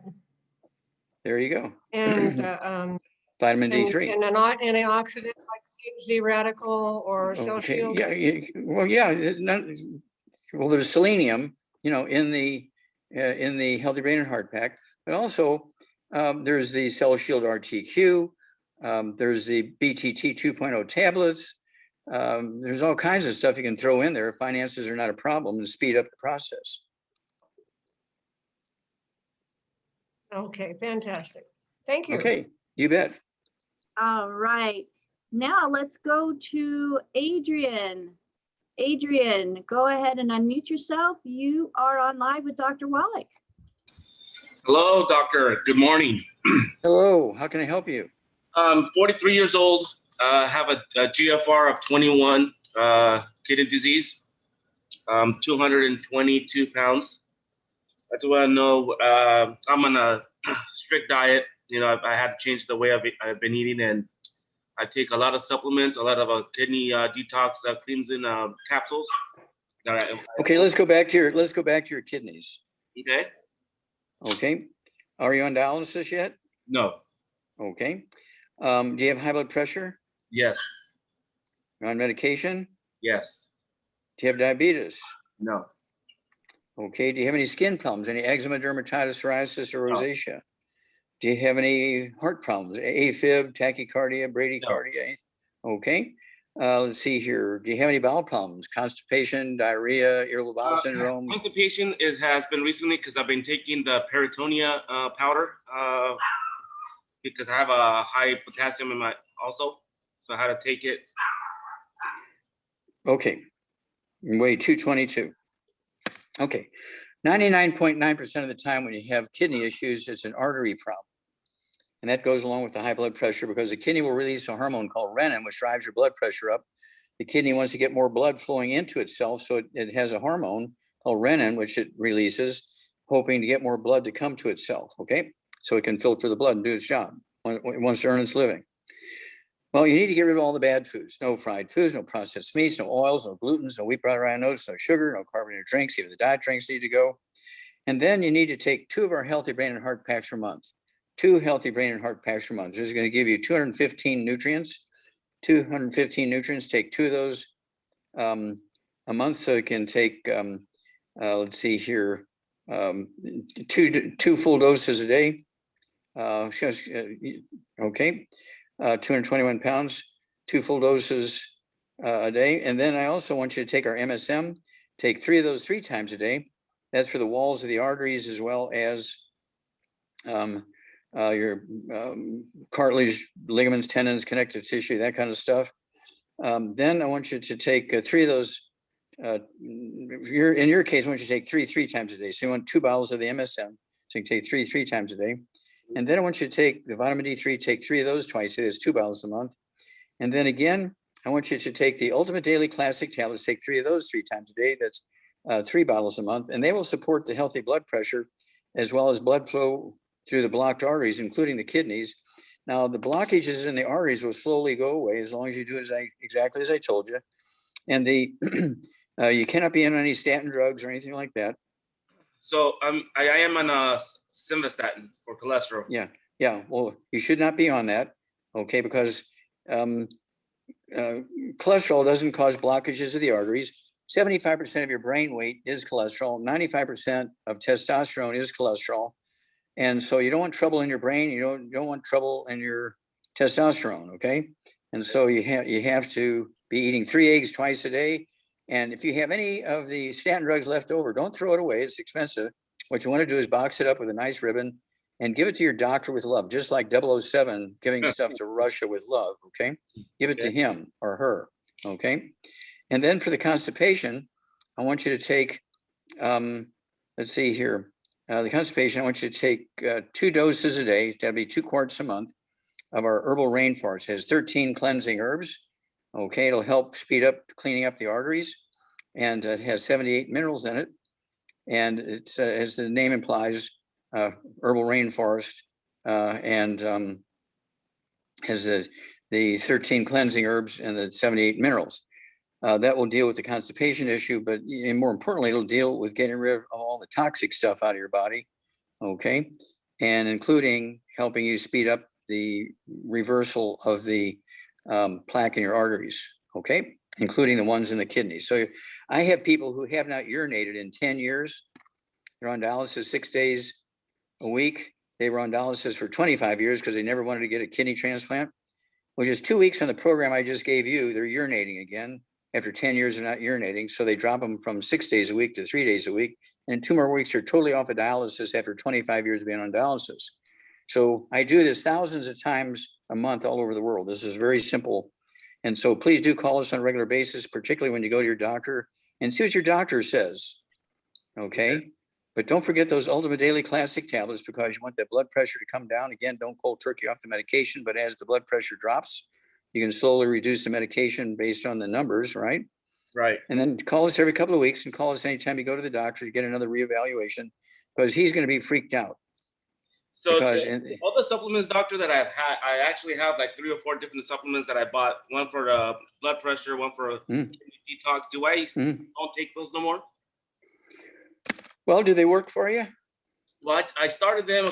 There you go. And Vitamin D3. and an antioxidant like Z radical or cell Okay, shield. yeah, well, yeah, well, there's selenium, you know, in the Healthy Brain and Heart Pack, but also there's the Cell Shield RTQ, there's the BTT 2.0 tablets, there's all kinds of stuff you can throw in there if finances are not a problem and speed up the process. Okay, fantastic. Thank you. Okay, you bet. All right, now let's go to Adrian. Adrian, go ahead and unmute yourself. You are on live with Dr. Wallach. Hello, doctor. Good morning. Hello, how can I help you? 43 years old, have a GFR of 21, kidney disease, 222 pounds. I just want to know, I'm on a strict diet. You know, I had to change the way I've been eating, and I take a lot of supplements, a lot of kidney detox cleansing capsules. Okay, let's go back to your kidneys. Okay. Okay, are you on dialysis yet? No. Okay, do you have high blood pressure? Yes. You're on medication? Yes. Do you have diabetes? No. Okay, do you have any skin problems, any eczema, dermatitis, psoriasis, or No. rosacea? Do you have any heart problems, AFib, tachycardia, bradycardia? Okay, let's see here. Do you have any bowel problems, constipation, diarrhea, irritable bowel syndrome? Constipation has been recently because I've been taking the peritonia powder because I have a high potassium in my also, so I had to take it. Okay, you weigh 222. Okay, 99.9% of the time when you have kidney issues, it's an artery problem. And that goes along with the high blood pressure because the kidney will release a hormone called renin, which drives your blood pressure up. The kidney wants to get more blood flowing into itself. So it has a hormone called renin, which it releases, hoping to get more blood to come to itself. Okay. So it can filter the blood and do its job when it wants to earn its living. Well, you need to get rid of all the bad foods. No fried foods, no processed meats, no oils, no glutens, no wheat, bran, rye, oats, no sugar, no carbonated drinks. Even the diet drinks need to go. And then you need to take 2 of our healthy brain and heart packs per month. 2 healthy brain and heart packs per month. This is going to give you 215 nutrients. 215 nutrients. Take 2 of those a month. So you can take, let's see here, 2 full doses a day. Okay. 221 pounds, 2 full doses a day. And then I also want you to take our MSM, take 3 of those 3 times a day. That's for the walls of the arteries as well as your cartilage, ligaments, tendons, connective tissue, that kind of stuff. Then I want you to take 3 of those. In your case, I want you to take 3 times a day. So you want 2 bottles of the MSM. So you can take 3 times a day. And then I want you to take the vitamin D3, take 3 of those twice. So there's 2 bottles a month. And then again, I want you to take the Ultimate Daily Classic tablets, take 3 of those 3 times a day. That's 3 bottles a month. And they will support the healthy blood pressure as well as blood flow through the blocked arteries, including the kidneys. Now, the blockages in the arteries will slowly go away as long as you do exactly as I told you. And you cannot be on any statin drugs or anything like that. So I am on a simvastatin for cholesterol. Yeah. Well, you should not be on that, okay? Because cholesterol doesn't cause blockages of the arteries. 75% of your brain weight is cholesterol. 95% of testosterone is cholesterol. And so you don't want trouble in your brain. You don't want trouble in your testosterone, okay? And so you have to be eating 3 eggs twice a day. And if you have any of the statin drugs left over, don't throw it away. It's expensive. What you want to do is box it up with a nice ribbon and give it to your doctor with love, just like 007 giving stuff to Russia with love, okay? Give it to him or her, okay? And then for the constipation, I want you to take, let's see here, the constipation, I want you to take 2 doses a day. That'd be 2 quarts a month of our herbal rainforest. It has 13 cleansing herbs. Okay, it'll help speed up cleaning up the arteries, and it has 78 minerals in it. And it's as the name implies, herbal rainforest, and has the 13 cleansing herbs and the 78 minerals. That will deal with the constipation issue, but more importantly, it'll deal with getting rid of all the toxic stuff out of your body, okay? And including helping you speed up the reversal of the plaque in your arteries, okay? Including the ones in the kidneys. So I have people who have not urinated in 10 years. They're on dialysis 6 days a week. They were on dialysis for 25 years because they never wanted to get a kidney transplant. Which is 2 weeks on the program I just gave you, they're urinating again after 10 years of not urinating. So they drop them from 6 days a week to 3 days a week. And in 2 more weeks, they're totally off of dialysis after 25 years of being on dialysis. So I do this thousands of times a month all over the world. This is very simple. And so please do call us on a regular basis, particularly when you go to your doctor, and see what your doctor says, okay? But don't forget those Ultimate Daily Classic tablets because you want that blood pressure to come down. Again, don't cold turkey off the medication, but as the blood pressure drops, you can slowly reduce the medication based on the numbers, right? Right. And then call us every couple of weeks and call us anytime you go to the doctor to get another reevaluation because he's going to be freaked out. So all the supplements, doctor, that I've had, I actually have like 3 or 4 different supplements that I bought. One for blood pressure, one for kidney detox. Do I don't take those no more? Well, do they work for you? Well, I started them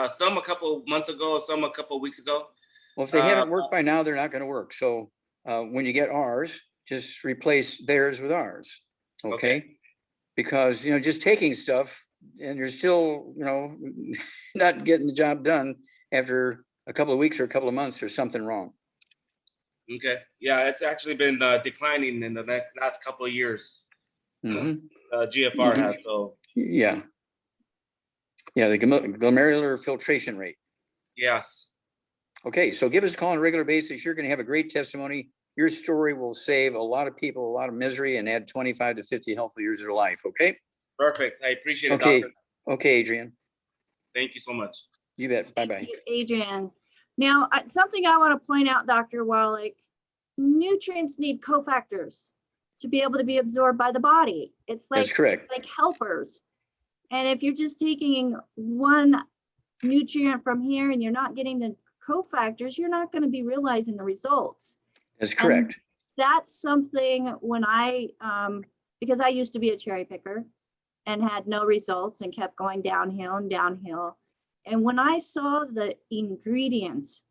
some a couple months ago, some a couple weeks ago. Well, if they haven't worked by now, they're not going to work. So when you get ours, just replace theirs with ours, okay? Because, just taking stuff and you're still, not getting the job done after a couple of weeks or a couple of months, there's something wrong. Okay. Yeah, it's actually been declining in the last couple of years. GFR has, so. Yeah, the glomerular filtration rate. Yes. Okay, so give us a call on a regular basis. You're going to have a great testimony. Your story will save a lot of people a lot of misery and add 25 to 50 healthy years of their life, okay? Perfect. I appreciate it, Okay. doctor. Okay, Adrian. Thank you so much. You bet. Thank Bye-bye. you, Adrian. Now, something I want to point out, Dr. Wallach, nutrients need cofactors to be able to be absorbed by the body. It's like, That's correct. it's like helpers. And if you're just taking one nutrient from here and you're not getting the cofactors, you're not going to be realizing the results. That's correct. That's something when because I used to be a cherry picker and had no results and kept going downhill and downhill. And when I saw the ingredients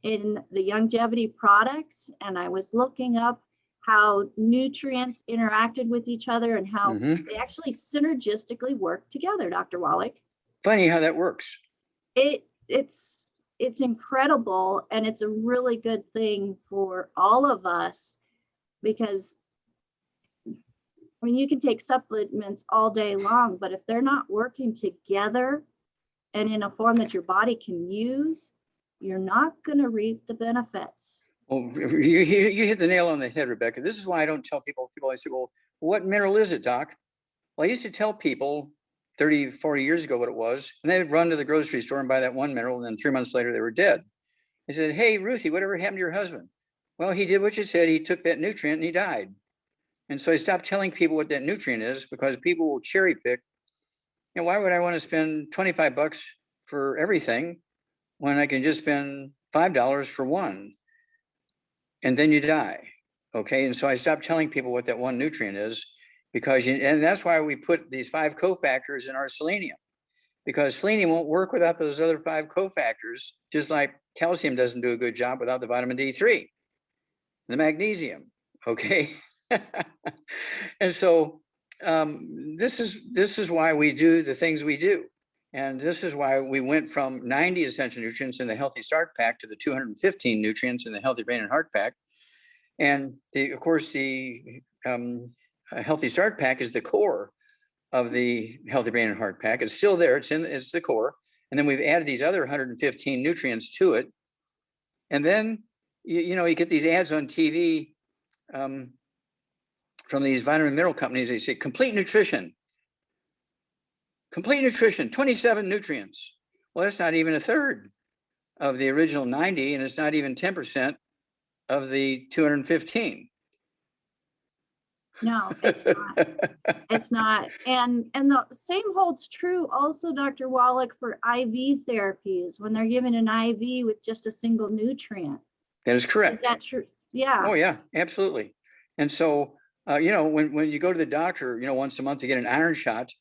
in the longevity products, and I was looking up how nutrients interacted with each other and how they actually synergistically work together, Dr. Wallach. Funny how that works. It's incredible, and it's a really good thing for all of us, because I mean, you can take supplements all day long, but if they're not working together and in a form that your body can use, you're not going to reap the benefits. Well, you hit the nail on the head, Rebecca. This is why I don't tell people. People always say, well, what mineral is it, doc? Well, I used to tell people 30, 40 years ago what it was, and they'd run to the grocery store and buy that one mineral, and then 3 months later, they were dead. I said, hey, Ruthie, whatever happened to your husband? Well, he did what you said. He took that nutrient and he died. And so I stopped telling people what that nutrient is, because people will cherry pick. You know, why would I want to spend 25 bucks for everything when I can just spend $5 for one? And then you die. Okay. And so I stopped telling people what that one nutrient is, because and that's why we put these 5 cofactors in our selenium, because selenium won't work without those other 5 cofactors, just like calcium doesn't do a good job without the vitamin D3, the magnesium. Okay. And so this is why we do the things we do. And this is why we went from 90 essential nutrients in the Healthy Start Pack to the 215 nutrients in the Healthy Brain and Heart Pack. And of course, the Healthy Start Pack is the core of the Healthy Brain and Heart Pack. It's still there. It's the core. And then we've added these other 115 nutrients to it. And then, you know, you get these ads on TV from these vitamin mineral companies. They say complete nutrition, 27 nutrients. Well, that's not even a third of the original 90, and it's not even 10% of the 215. No, it's not. It's not. And the same holds true also, Dr. Wallach, for IV therapies when they're given an IV with just a single nutrient. That is correct. Is that true? Yeah. Oh yeah, absolutely. And so, you know, when you go to the doctor, you know, once a month to get an iron shot,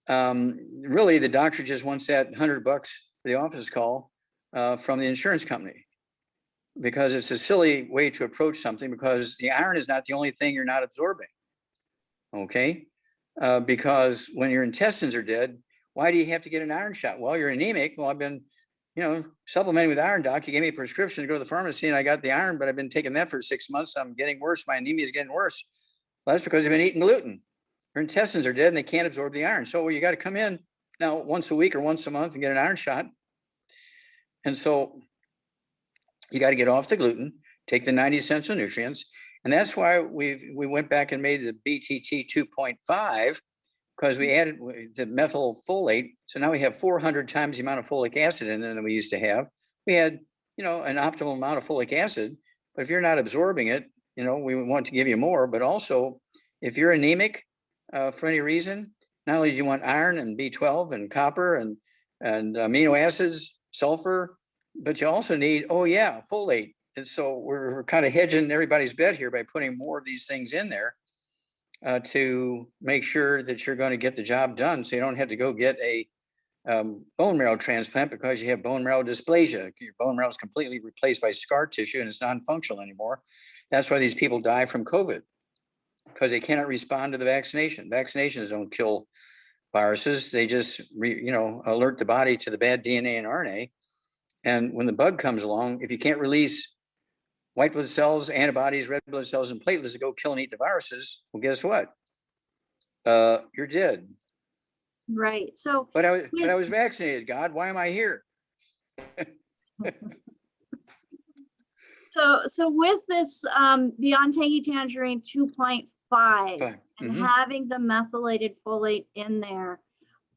really the doctor just wants that $100 for the office call from the insurance company, because it's a silly way to approach something, because the iron is not the only thing you're not absorbing. Okay. Because when your intestines are dead, why do you have to get an iron shot? Well, you're anemic. Well, I've been, you know, supplementing with iron, doc. You gave me a prescription to go to the pharmacy and I got the iron, but I've been taking that for 6 months. I'm getting worse. My anemia is getting worse. Well, that's because I've been eating gluten. Your intestines are dead and they can't absorb the iron. So you got to come in now once a week or once a month and get an iron shot. And so you got to get off the gluten, take the 90 essential nutrients. And that's why we went back and made the BTT 2.5, because we added the methylfolate. So now we have 400 times the amount of folic acid in there than we used to have. We had, you know, an optimal amount of folic acid, but if you're not absorbing it, you know, we want to give you more. But also, if you're anemic for any reason, not only do you want iron and B12 and copper and amino acids, sulfur, but you also need, oh yeah, folate. And so we're kind of hedging everybody's bet here by putting more of these things in there to make sure that you're going to get the job done, so you don't have to go get a bone marrow transplant because you have bone marrow dysplasia. Your bone marrow is completely replaced by scar tissue and it's non-functional anymore. That's why these people die from COVID, because they cannot respond to the vaccination. Vaccinations don't kill viruses. They just, alert the body to the bad DNA and RNA. And when the bug comes along, if you can't release white blood cells, antibodies, red blood cells, and platelets to go kill and eat the viruses, well, guess what? You're dead. Right. So, but I was vaccinated. God, why am I here? So with this Beyond Tangy Tangerine 2.5 and having the methylated folate in there,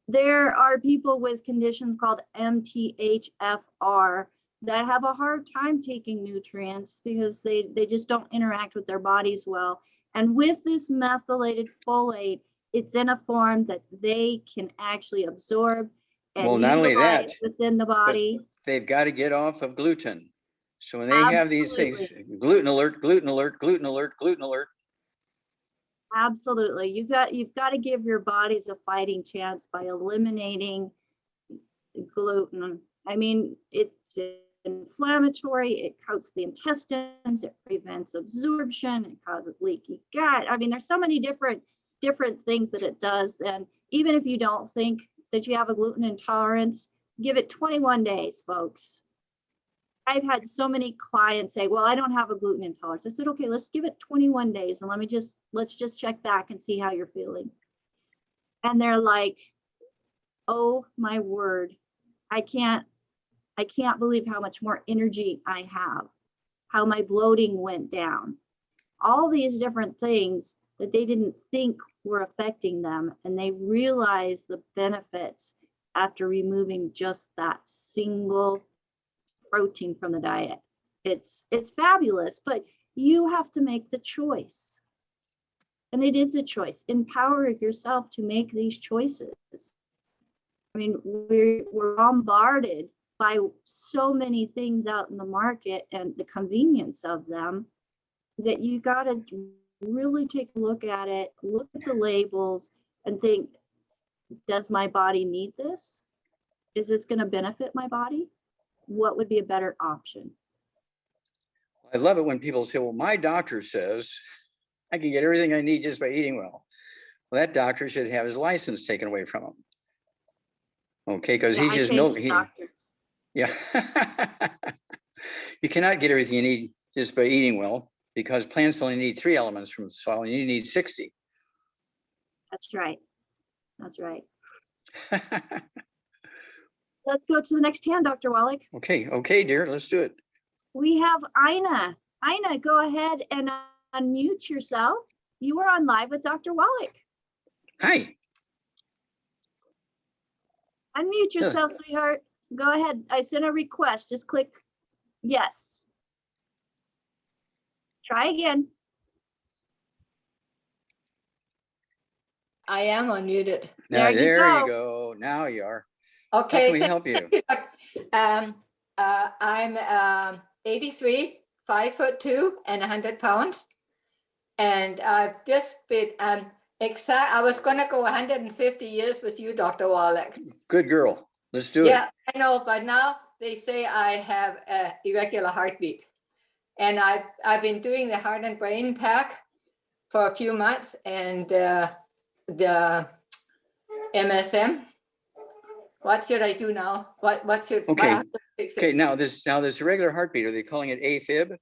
There are people with conditions called MTHFR that have a hard time taking nutrients because they just don't interact with their bodies well. And with this methylated folate, it's in a form that they can actually absorb and Well, not only that, utilize within the body. they've got to get off of gluten. So when they have these things, Absolutely. gluten alert, gluten alert, gluten alert, gluten alert. Absolutely. You've got to give your bodies a fighting chance by eliminating gluten. I mean, it's inflammatory, it coats the intestines, it prevents absorption, it causes leaky gut. I mean, there's so many different things that it does. And even if you don't think that you have a gluten intolerance, give it 21 days, folks. I've had so many clients say, well, I don't have a gluten intolerance. I said, okay, let's give it 21 days and let's just check back and see how you're feeling. And they're like, oh my word, I can't believe how much more energy I have, how my bloating went down, all these different things that they didn't think were affecting them. And they realized the benefits after removing just that single protein from the diet. It's fabulous, but you have to make the choice. And it is a choice. Empower yourself to make these choices. I mean, we're bombarded by so many things out in the market and the convenience of them that you got to really take a look at it, look at the labels and think, does my body need this? Is this going to benefit my body? What would be a better option? I love it when people say, well, my doctor says I can get everything I need just by eating well. Well, that doctor should have his license taken away from him. Okay, because Yeah, he's just doctors. Yeah. You cannot get everything you need just by eating well, because plants only need 3 elements from the soil and you need 60. That's right. That's right. Let's go to the next hand, Dr. Wallach. Okay, dear, let's do it. We have Ina. Ina, go ahead and unmute yourself. You are on live with Dr. Wallach. Hi. Unmute yourself, sweetheart. Go ahead. I sent a request. Just click yes. Try again. I am unmuted. Now, There you you go. go. Now you are. Okay. How can we help you? I'm 83, 5'2", and 100 pounds. And I've just been I was going to go 150 years with you, Dr. Wallach. Good girl. Let's do Yeah, it. I know, but now they say I have an irregular heartbeat. And I've been doing the heart and brain pack for a few months, and the MSM. What should I do now? What should Okay. I have to fix it? Okay, now this irregular heartbeat, are they calling it AFib?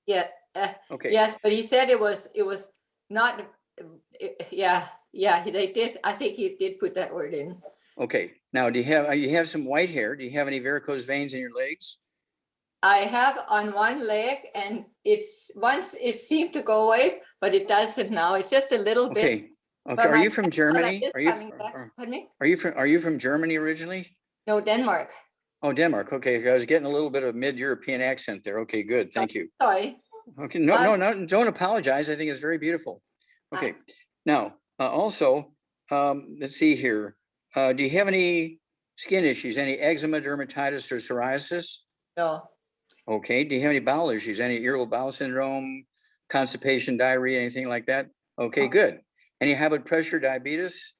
Yeah. Okay. Yes, but he said it was not. Yeah, they did. I think he did put that word in. Okay. Now, do you have some white hair? Do you have any varicose veins in your legs? I have on one leg, and once it seemed to go away, but it doesn't now. It's just a little bit. Okay. Okay. Are you from Germany? Are you from Germany originally? No, Denmark. Oh, Denmark. Okay. I was getting a little bit of mid-European accent there. Okay, good. Thank you. Sorry. Okay. No, don't apologize. I think it's very beautiful. Okay. Now, also, let's see here. Do you have any skin issues? Any eczema, dermatitis, or psoriasis? No. Okay. Do you have any bowel issues? Any irritable bowel syndrome, constipation, diarrhea, anything like that? Okay, good. Any high blood pressure, diabetes?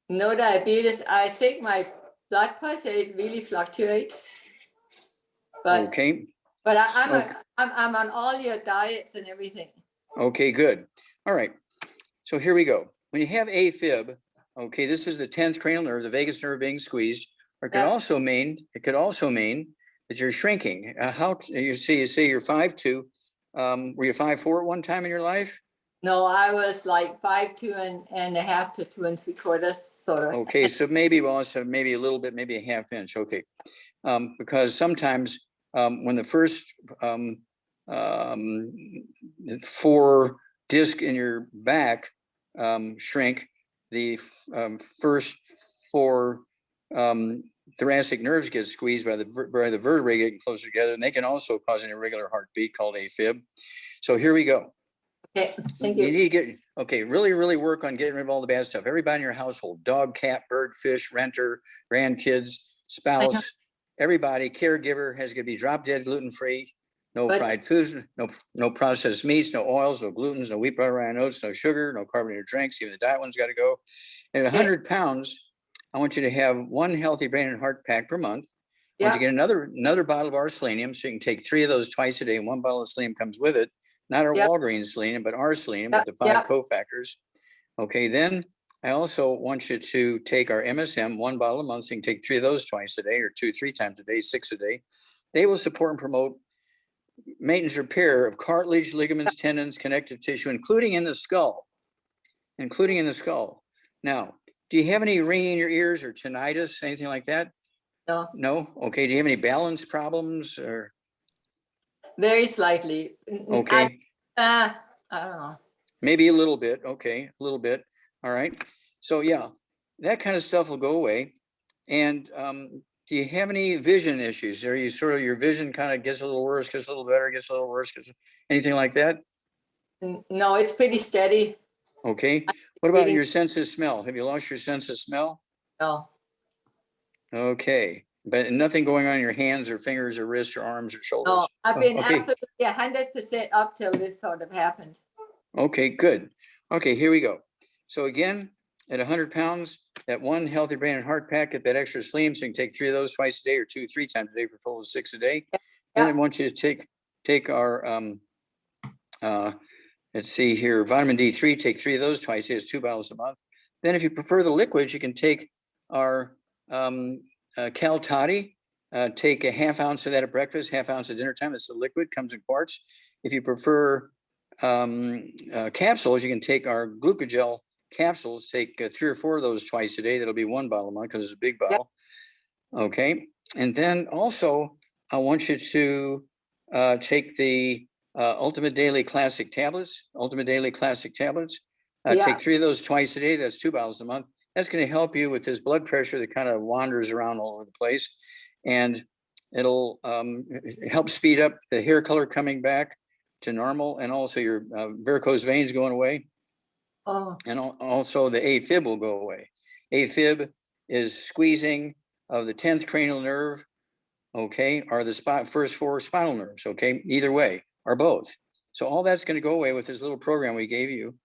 No diabetes. I think my blood pressure, it really fluctuates. But okay. But I'm on all your diets and everything. Okay, good. All right. So here we go. When you have AFib, okay, this is the 10th cranial nerve, the vagus nerve being squeezed. Or it could also mean that you're shrinking. How you say you're 5'2". Were you 5'4" at one time in your life? No, I was like 5'2" and a half to 2 3/4, sort of. Okay, so maybe also maybe a little bit, maybe a ½ inch. Okay, because sometimes when the first 4 discs in your back shrink, the first for thoracic nerves get squeezed by the vertebrae getting closer together, and they can also cause an irregular heartbeat called AFib. So here we go. Okay, thank You you. need to get, okay, really work on getting rid of all the bad stuff. Everybody in your household, dog, cat, bird, fish, renter, grandkids, spouse, everybody, caregiver has to be drop dead gluten-free, no But- fried foods, no processed meats, no oils, no glutens, no wheat, butter, rye, oats, no sugar, no carbonated drinks. Even the diet one's got to go. And 100 pounds, I want you to have 1 healthy brain and heart pack per month. I want you to get another bottle of our selenium, so you can take 3 of those twice a day, and 1 bottle of selenium comes with it. Not our Walgreens selenium, but our selenium with the 5 cofactors. Okay, then I also want you to take our MSM, 1 bottle a month, so you can take 3 of those twice a day, or 2, 3 times a day, 6 a day. They will support and promote maintenance repair of cartilage, ligaments, tendons, connective tissue, including in the skull. Now, do you have any ringing in your ears or tinnitus, anything like that? No, No? Okay, do you have any balance problems or? very slightly. Okay, I don't know. maybe a little bit. Okay, a little bit. All right. So yeah, that kind of stuff will go away. And do you have any vision issues? Are you sort of, your vision kind of gets a little worse, gets a little better, gets a little worse, anything like that? No, it's pretty steady. Okay. What about reading- your sense of smell? Have you lost your sense of smell? No, Okay. But nothing going on in your hands or fingers or wrists or arms or shoulders? no, I've been Okay. absolutely 100% up till this sort of happened. Okay, good. Okay, here we go. So again, at 100 pounds, that 1 healthy brain and heart pack, get that extra selenium, so you can take 3 of those twice a day, or 2, 3 times a day for a total of 6 a day. Then I want you to take our let's see here, vitamin D3, take 3 of those twice a day, it's 2 bottles a month. Then if you prefer the liquids, you can take our Cal Toddy, take a 1/2 ounce of that at breakfast, 1/2 ounce at dinner time. It's a liquid, comes in quarts. If you prefer capsules, you can take our glucogel capsules, take 3 or 4 of those twice a day. That'll be 1 bottle a month because it's a big bottle. Okay. And then also I want you to take the Ultimate Daily Classic tablets, Take 3 of those twice a day. That's 2 bottles a month. That's going to help you with this blood pressure that kind of wanders around all over the place. And it'll help speed up the hair color coming back to normal, and also your varicose veins going away. Oh, And also the AFib will go away. AFib is squeezing of the 10th cranial nerve, okay, or the first 4 spinal nerves, okay, either way, or both. So all that's going to go away with this little program we gave you.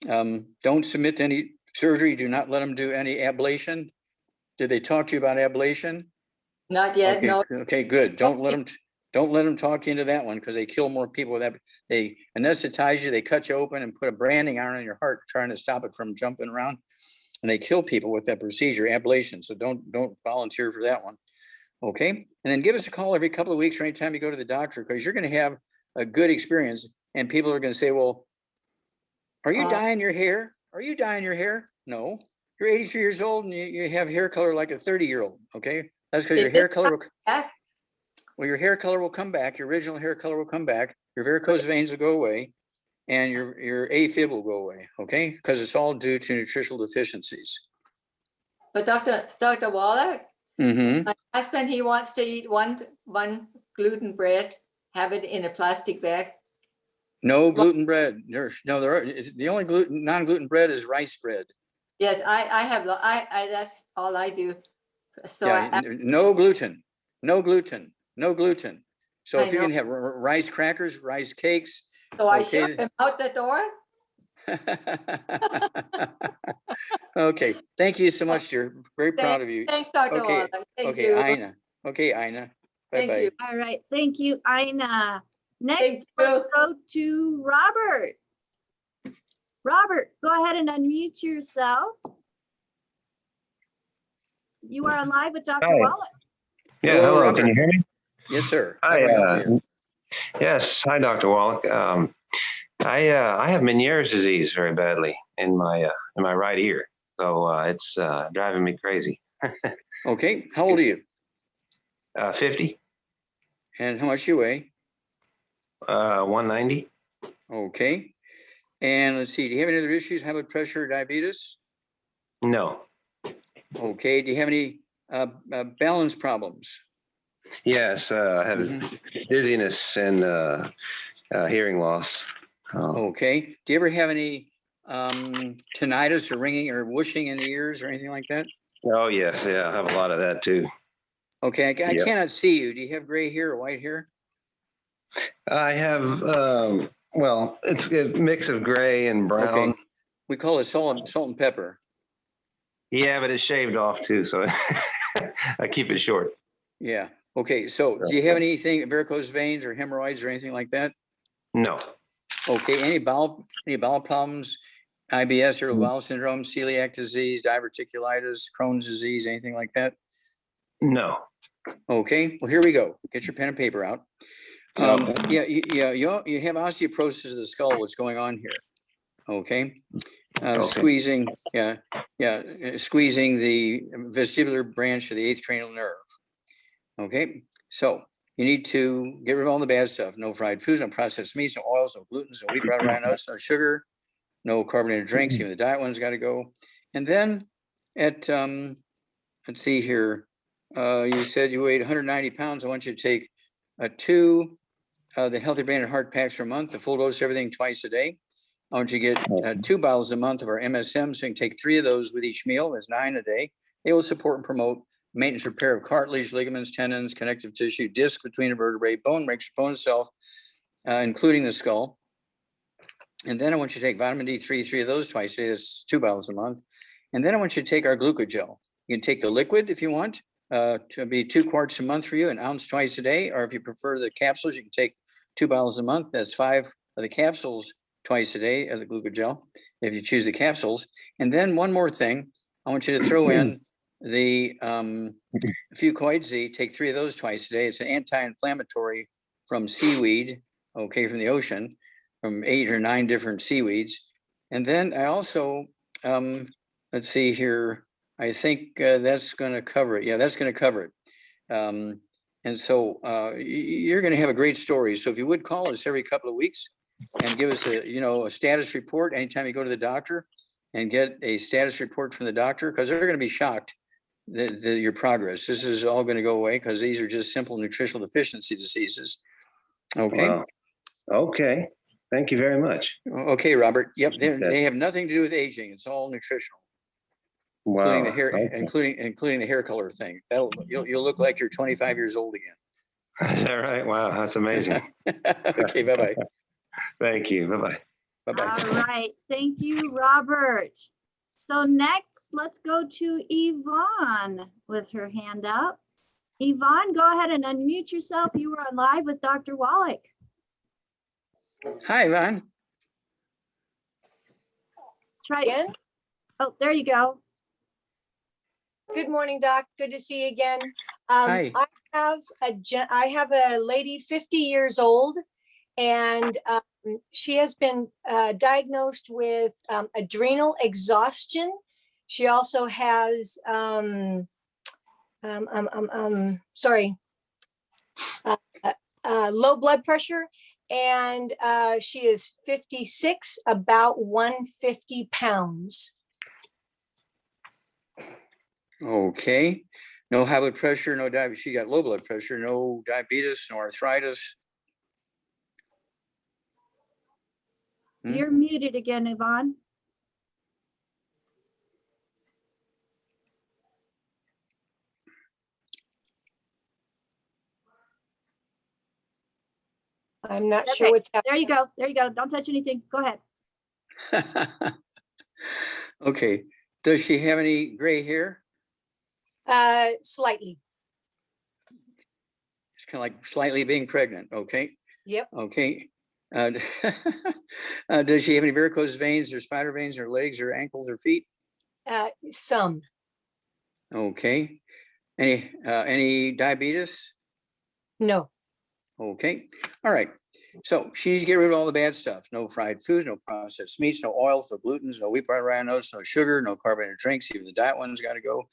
Don't submit to any surgery. Do not let them do any ablation. Did they talk to you about ablation? not yet, Okay, no. okay, good. Don't let them talk you into that one, because they kill more people with that. They anesthetize you, they cut you open and put a branding iron on your heart, trying to stop it from jumping around. And they kill people with that procedure, ablation. So don't volunteer for that one. Okay. And then give us a call every couple of weeks or anytime you go to the doctor, because you're going to have a good experience. And people are going to say, well, are you dyeing your hair? Are you dyeing your hair? No. You're 83 years old and you have hair color like a 30-year-old. Okay. That's because your hair color your hair color will come back. Your original hair color will come back. Your varicose veins will go away, and your AFib will go away. Okay, because it's all due to nutritional deficiencies. But Dr. Wallach, my husband, he wants to eat one gluten bread, have it in a plastic bag. No gluten bread. No, the only non-gluten bread is rice bread. Yes, I have. That's all I do. So yeah, no gluten. So if you can have rice crackers, rice cakes. So I ship them out the door. Okay, thank you so much, dear. Very proud of you. Thanks, Dr. Wallach. Thank you. Ina. Okay, Ina. Bye-bye. All right, thank you, Ina. Next, Thank let's go to Robert. Robert, go ahead and unmute yourself. You are live with Dr. Wallach. Yeah, Hello, hello. Robert. Can you hear me? Yes, sir. Hi. How can I help you? Yes. Hi, Dr. Wallach. I have Meniere's disease very badly in my right ear, so it's driving me crazy. Okay. How old are you? 50. And how much you weigh? 190. Okay. And let's see. Do you have any other issues? High blood pressure, diabetes? No. Okay, do you have any balance problems? Yes, I have dizziness and hearing loss. Okay, do you ever have any tinnitus or ringing or whooshing in the ears or anything like that? Oh, yes, yeah, I have a lot of that too. Okay, I Yep. cannot see you. Do you have gray hair or white hair? I have, well, it's a mix of gray and brown. Okay, we call it salt and pepper. Yeah, but it's shaved off too, so I keep it short. Yeah. Okay, so do you have anything, varicose veins or hemorrhoids or anything like that? No. Okay, any bowel problems, IBS, irritable bowel syndrome, celiac disease, diverticulitis, Crohn's disease, anything like that? No. Okay, well, here we go. Get your pen and paper out. Okay. You have osteoporosis of the skull. What's going on here? Okay. Okay. Squeezing, squeezing the vestibular branch of the 8th cranial nerve. Okay, so you need to get rid of all the bad stuff. No fried foods, no processed meats, no oils, no glutens, no wheat, brown oats, no sugar, no carbonated drinks. Even the diet one's got to go. And then at let's see here, you said you weighed 190 pounds. I want you to take two the Healthy Brain and Heart packs for a month, the full dose, everything twice a day. I want you to get 2 bottles a month of our MSM. So you can take 3 of those with each meal. That's 9 a day. They will support and promote maintenance repair of cartilage, ligaments, tendons, connective tissue, disc between the vertebrae, bone breaks, bone itself, including the skull. And then I want you to take vitamin D3, 3 of those twice a day. That's 2 bottles a month. And then I want you to take our glucogel. You can take the liquid if you want, to be 2 quarts a month for you, an ounce twice a day. Or if you prefer the capsules, you can take 2 bottles a month. That's 5 of the capsules twice a day of the glucogel, if you choose the capsules. And then one more thing, I want you to throw in the Fucoid Z, take 3 of those twice a day. It's an anti-inflammatory from seaweed, okay, from the ocean, from 8 or 9 different seaweeds. And then I also, let's see here, I think that's going to cover it. Yeah, that's going to cover it. And so you're going to have a great story. So if you would call us every couple of weeks and give us a status report anytime you go to the doctor, and get a status report from the doctor, because they're going to be shocked that your progress. This is all going to go away because these are just simple nutritional deficiency diseases. Okay. Wow. Okay. Thank you very much. Okay, Robert. Yep. They have nothing to do with aging. It's all nutritional. Wow. Including the hair, Okay. including the hair color thing. You'll look like you're 25 years old again. Is that right? Wow, that's amazing. Okay. Bye bye. Thank you. Bye bye. Bye bye. All right. Thank you, Robert. So next, let's go to Yvonne with her hand up. Yvonne, go ahead and unmute yourself. You were on live with Dr. Wallach. Hi, Yvonne. Try Again? Oh, there you go. Good morning, Doc. Good to see you again. Hi. I have a lady 50 years old, and she has been diagnosed with adrenal exhaustion. She also has low blood pressure, and she is 56, about 150 pounds. Okay. No high blood pressure, no diabetes. She got low blood pressure, no diabetes, no arthritis. You're muted again, Yvonne. I'm not Okay. sure what's happening. There you go. There you go. Don't touch anything. Go ahead. Okay. Does she have any gray hair? Slightly. It's kind of like slightly being pregnant. Okay. Yep. Okay. Does she have any varicose veins or spider veins in her legs or ankles or feet? Some. Okay. Any diabetes? No. Okay. All right. So she needs to get rid of all the bad stuff. No fried foods, no processed meats, no oils, no glutens, no wheat, brown oats, no sugar, no carbonated drinks. Even the diet one's got to go.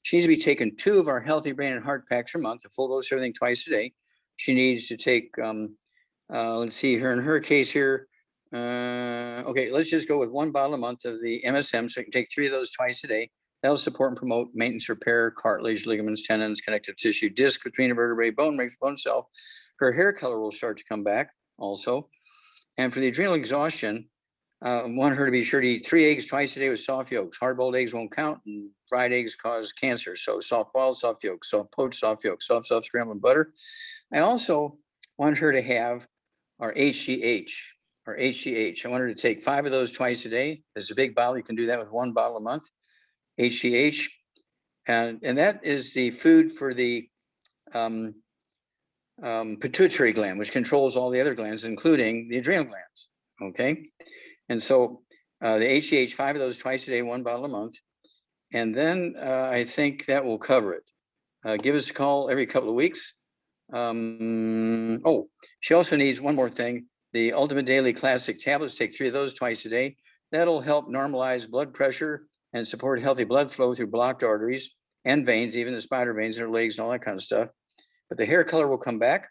She needs to be taking 2 of our Healthy Brain and Heart packs a month, a full dose, everything twice a day. She needs to take, let's see here, in her case here, okay, let's just go with 1 bottle a month of the MSM. So you can take 3 of those twice a day. That'll support and promote maintenance, repair, cartilage, ligaments, tendons, connective tissue, disc between the vertebrae, bone makes bone cell. Her hair color will start to come back also. And for the adrenal exhaustion, I want her to be sure to eat 3 eggs twice a day with soft yolks. Hard-boiled eggs won't count, and fried eggs cause cancer. So soft-boiled, soft yolks, soft poached, soft yolks, soft scrambled butter. I also want her to have our HGH. I want her to take 5 of those twice a day. It's a big bottle. You can do that with 1 bottle a month. HGH, and that is the food for the pituitary gland, which controls all the other glands, including the adrenal glands. Okay, and so the HGH, 5 of those twice a day, 1 bottle a month, and then I think that will cover it. Give us a call every couple of weeks. Oh, she also needs one more thing: the Ultimate Daily Classic tablets. Take 3 of those twice a day. That'll help normalize blood pressure and support healthy blood flow through blocked arteries and veins, even the spider veins in her legs and all that kind of stuff. But the hair color will come back.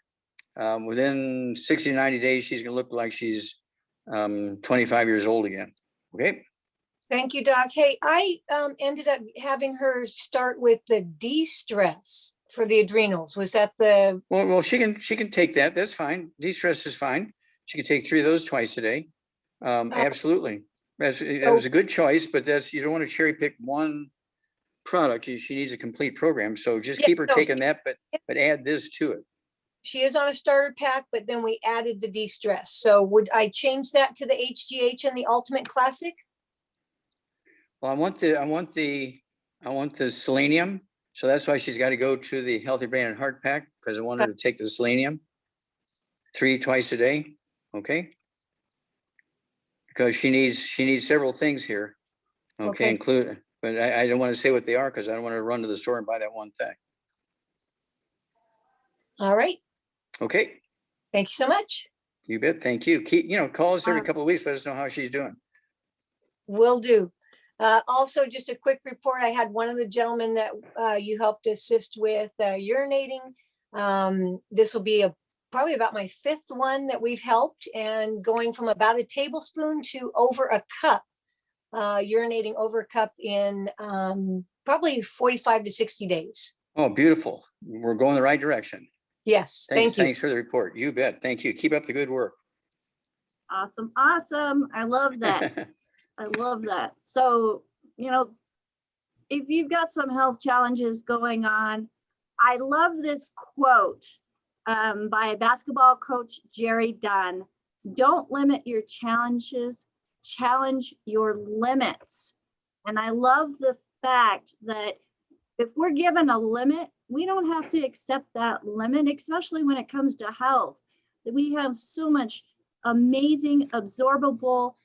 Within 60 to 90 days, she's going to look like she's 25 years old again. Okay. Thank you, Doc. Hey, I ended up having her start with the de-stress for the adrenals. Was that the? Well, she can take that. That's fine. De-stress is fine. She can take 3 of those twice a day. Absolutely. That was a good choice, but you don't want to cherry pick one product. She needs a complete program. So just keep her taking that, but add this to it. She is on a starter pack, but then we added the de-stress. So would I change that to the HGH and the Ultimate Classic? Well, I want the selenium. So that's why she's got to go to the Healthy Brain and Heart Pack, because I want her to take the selenium 3 twice a day. Okay. Because she needs several things here. Okay. Include, but I don't want to say what they are because I don't want to run to the store and buy that one thing. All right. Okay. Thank you so much. You bet. Thank you. Call us every couple of weeks. Let us know how she's doing. Will do. Also, just a quick report. I had one of the gentlemen that you helped assist with urinating. This will be probably about my 5th one that we've helped, and going from about a tablespoon to over a cup, urinating over a cup in probably 45 to 60 days. Oh, beautiful. We're going the right direction. Yes. Thank you. Thanks for the report. You bet. Thank you. Keep up the good work. Awesome. I love that. I love that. So, if you've got some health challenges going on, I love this quote by basketball coach Jerry Dunn. Don't limit your challenges, challenge your limits. And I love the fact that if we're given a limit, we don't have to accept that limit, especially when it comes to health. We have so much amazing absorbable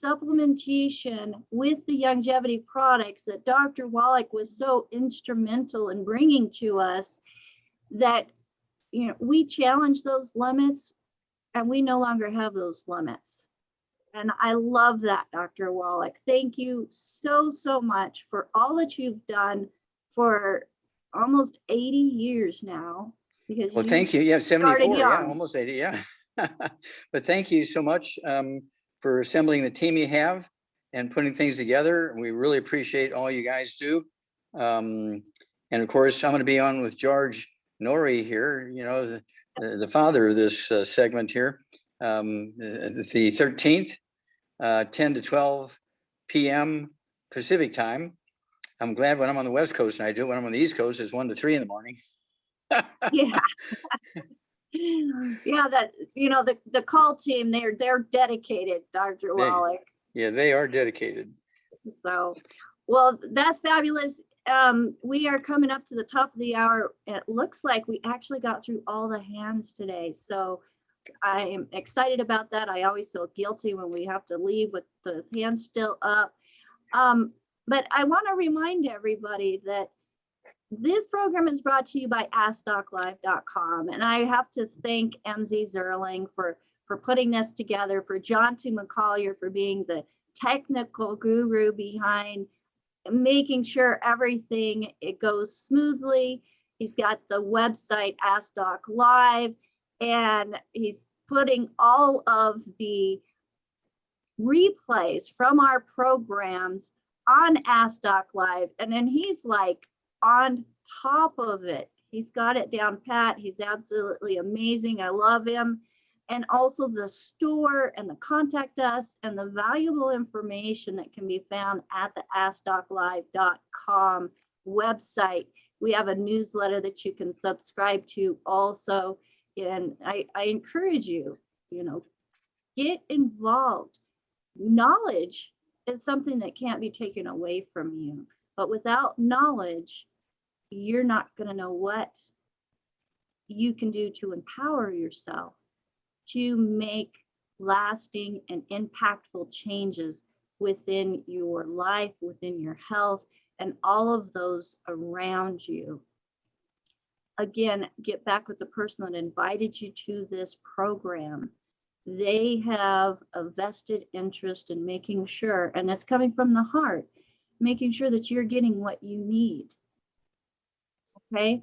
supplementation with the longevity products that Dr. Wallach was so instrumental in bringing to us, that we challenge those limits and we no longer have those limits. And I love that, Dr. Wallach. Thank you so much for all that you've done for almost 80 years now. Because well, thank you. Yeah, 74. Yeah, almost 80. Yeah. But thank you so much for assembling the team you have and putting things together. We really appreciate all you guys do. And of course, I'm going to be on with George Norrie here, the father of this segment here, the 13th, 10 to 12 p.m. Pacific time. I'm glad when I'm on the West Coast, and I do it when I'm on the East Coast, it's 1 to 3 in the morning. Yeah. Yeah, that the call team, they're dedicated, Dr. Wallach. Yeah, they are dedicated. So, well, that's fabulous. We are coming up to the top of the hour. It looks like we actually got through all the hands today. So I am excited about that. I always feel guilty when we have to leave with the hands still up. But I want to remind everybody that this program is brought to you by AskDocLive.com. And I have to thank MZ Zerling for putting this together, for John T. McCollier for being the technical guru behind making sure everything goes smoothly. He's got the website Ask Doc Live, and he's putting all of the replays from our programs on Ask Doc Live, and then he's like on top of it. He's got it down pat. He's absolutely amazing. I love him. And also the store and the contact us and the valuable information that can be found at the AskDocLive.com website. We have a newsletter that you can subscribe to also. And I encourage you, get involved. Knowledge is something that can't be taken away from you. But without knowledge, you're not going to know what you can do to empower yourself to make lasting and impactful changes within your life, within your health, and all of those around you. Again, get back with the person that invited you to this program. They have a vested interest in making sure, and that's coming from the heart, making sure that you're getting what you need. Okay?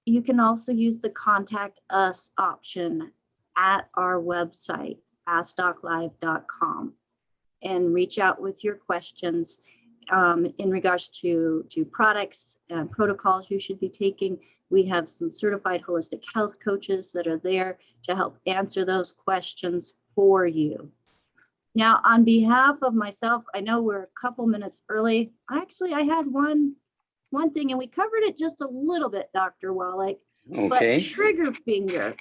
You can also use the contact us option at our website, AskDocLive.com, and reach out with your questions in regards to products and protocols you should be taking. We have some certified holistic health coaches that are there to help answer those questions for you. Now, on behalf of myself, I know we're a couple minutes early. Actually, I had one thing, and we covered it just a little bit, Dr. Wallach, Okay. but trigger finger.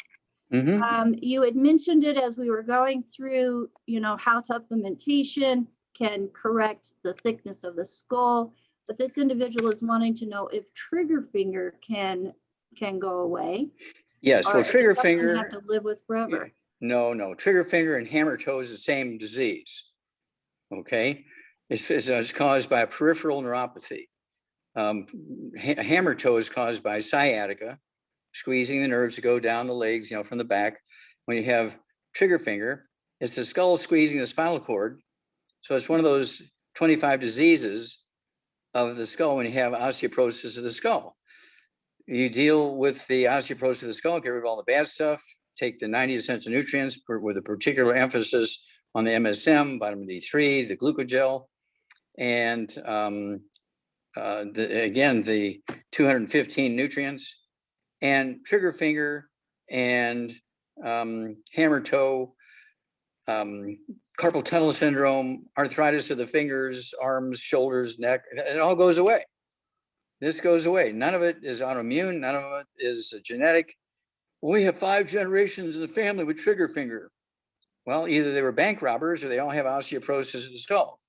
Mm-hmm. You had mentioned it as we were going through, how supplementation can correct the thickness of the skull, but this individual is wanting to know if trigger finger can go away. Yes, well, trigger finger have to live with forever. No, trigger finger and hammer toe is the same disease. Okay, it's caused by a peripheral neuropathy. Hammer toe is caused by sciatica, squeezing the nerves to go down the legs, from the back. When you have trigger finger, it's the skull squeezing the spinal cord. So it's one of those 25 diseases of the skull when you have osteoporosis of the skull. You deal with the osteoporosis of the skull, get rid of all the bad stuff, take the 90 essential nutrients with a particular emphasis on the MSM, vitamin D3, the glucogel, and the 215 nutrients, and trigger finger and hammer toe, carpal tunnel syndrome, arthritis of the fingers, arms, shoulders, neck, it all goes away. This goes away. None of it is autoimmune. None of it is genetic. We have 5 generations in the family with trigger finger. Well, either they were bank robbers or they all have osteoporosis of the skull.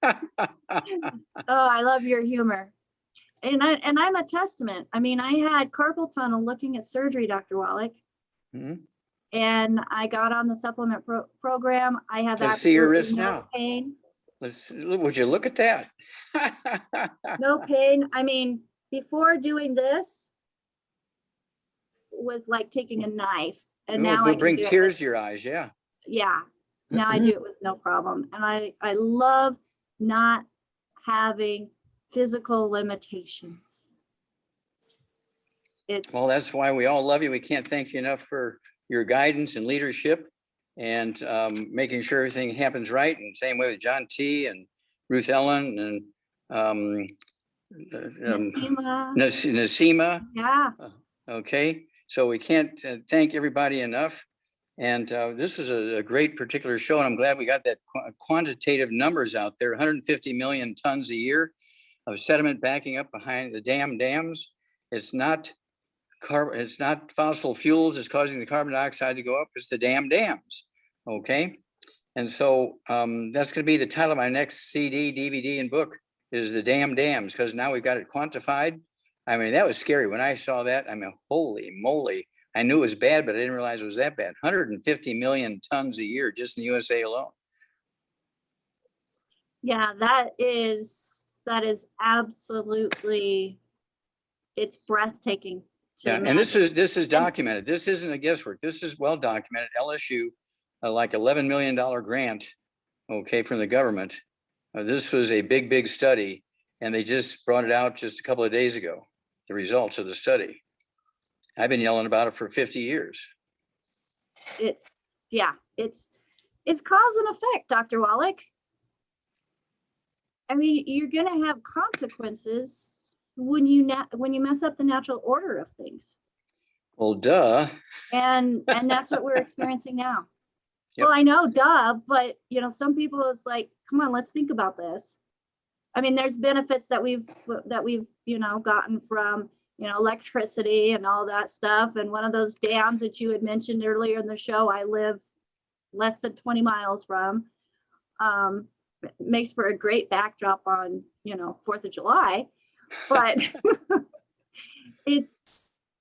Oh, I love your humor. And I'm a testament. I mean, I had carpal tunnel looking at surgery, Dr. Wallach. Mm-hmm. And I got on the supplement program. I have Let's see your wrist no now. pain. Would you look at that? No pain. I mean, before doing this was like taking a knife, and now I bring tears to your eyes. Yeah. Yeah. Now I do it with no problem, and I love not having physical limitations. Well, that's why we all love you. We can't thank you enough for your guidance and leadership, and making sure everything happens right. And same way with John T. and Ruth Ellen and Nasima. Yeah. Okay. So we can't thank everybody enough. And this was a great particular show. And I'm glad we got that quantitative numbers out there, 150 million tons a year of sediment backing up behind the dams. It's not fossil fuels is causing the carbon dioxide to go up. It's the dams. Okay. And so that's going to be the title of my next CD, DVD, and book is the dams, because now we've got it quantified. I mean, that was scary when I saw that. I mean, holy moly. I knew it was bad, but I didn't realize it was that bad. 150 million tons a year just in the USA alone. Yeah, that is absolutely, it's breathtaking. Yeah, and this is documented. This isn't a guesswork. This is well documented. LSU, like $11 million grant, okay, from the government. This was a big study, and they just brought it out just a couple of days ago, the results of the study. I've been yelling about it for 50 years. It's cause and effect, Dr. Wallach. I mean, you're gonna have consequences when you mess up the natural order of things. Well, duh. And that's what we're experiencing now. Yep. Well, I know, duh, but you know, some people it's like, come on, let's think about this. I mean, there's benefits that we've you know gotten from electricity and all that stuff. And one of those dams that you had mentioned earlier in the show, I live less than 20 miles from. Makes for a great backdrop on 4th of July, but it's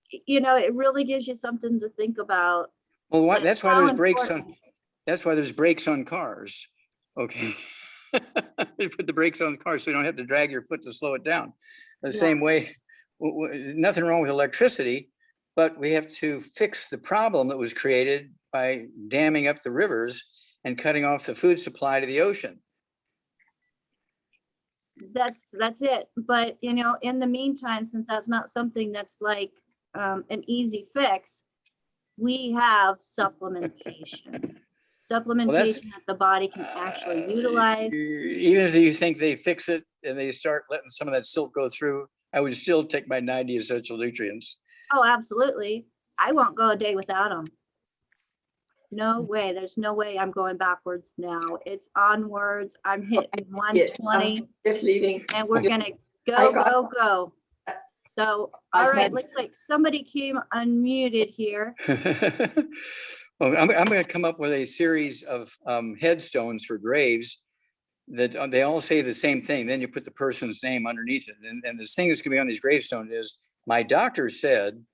it really gives you something to think about. Well, Like that's why how there's brakes on. important- That's why there's brakes on cars. Okay. You put the brakes on the car so you don't have to drag your foot to slow it down. The Yeah. same way, nothing wrong with electricity, but we have to fix the problem that was created by damming up the rivers and cutting off the food supply to the ocean. That's it. But in the meantime, since that's not something that's like an easy fix, we have supplementation. Supplementation that the body can actually utilize. Even if you think they fix it and they start letting some of that silt go through, I would still take my 90 essential nutrients. Oh, absolutely. I won't go a day without them. No way. There's no way I'm going backwards now. It's onwards. I'm hitting Yes, 120 I'm just leaving. and we're gonna I go, got- go, go. So, I all right, said- looks like somebody came unmuted here. Well, I'm going to come up with a series of headstones for graves that they all say the same thing. Then you put the person's name underneath it. And the thing that's going to be on these gravestones is, my doctor said.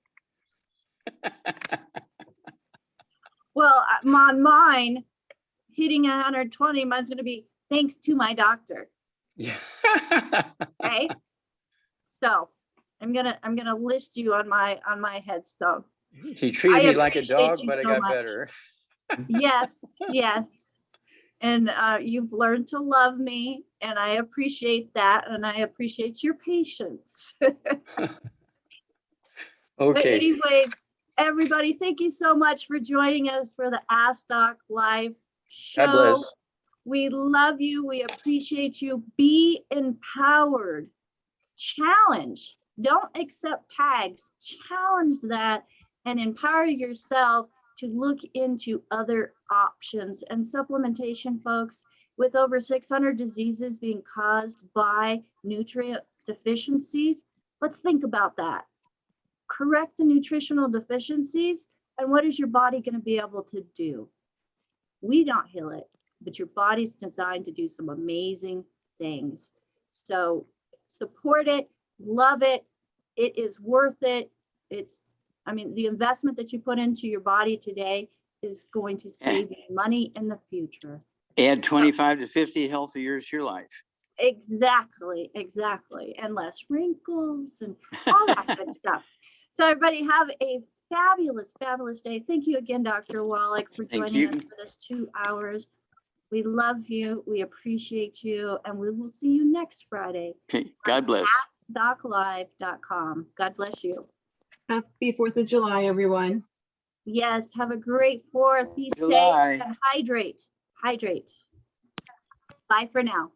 Well, on mine, hitting 120, mine's gonna be thanks to my doctor. Yeah. Okay. So I'm gonna list you on my headstone. He treated I me like a appreciate dog, you but I so got much. better. Yes, yes. And you've learned to love me, and I appreciate that, and I appreciate your patience. But Okay. anyways, everybody, thank you so much for joining us for the Ask Doc live show. God bless. We love you. We appreciate you. Be empowered. Challenge. Don't accept tags. Challenge that and empower yourself to look into other options. And supplementation, folks, with over 600 diseases being caused by nutrient deficiencies, let's think about that. Correct the nutritional deficiencies, and what is your body going to be able to do? We don't heal it, but your body's designed to do some amazing things. So support it, love it. It is worth it. The investment that you put into your body today is going to save you money in the future. Add 25 to 50 healthy years to your life. Exactly. And less wrinkles and all that good stuff. So everybody have a fabulous, fabulous day. Thank you again, Dr. Wallach, for Thank joining you. us for this 2 hours. We love you. We appreciate you. And we will see you next Friday. Okay. God bless. DocLive.com. God bless you. Happy 4th of July, everyone. Yes. Have a great 4th. Be July. safe and hydrate. Bye for now.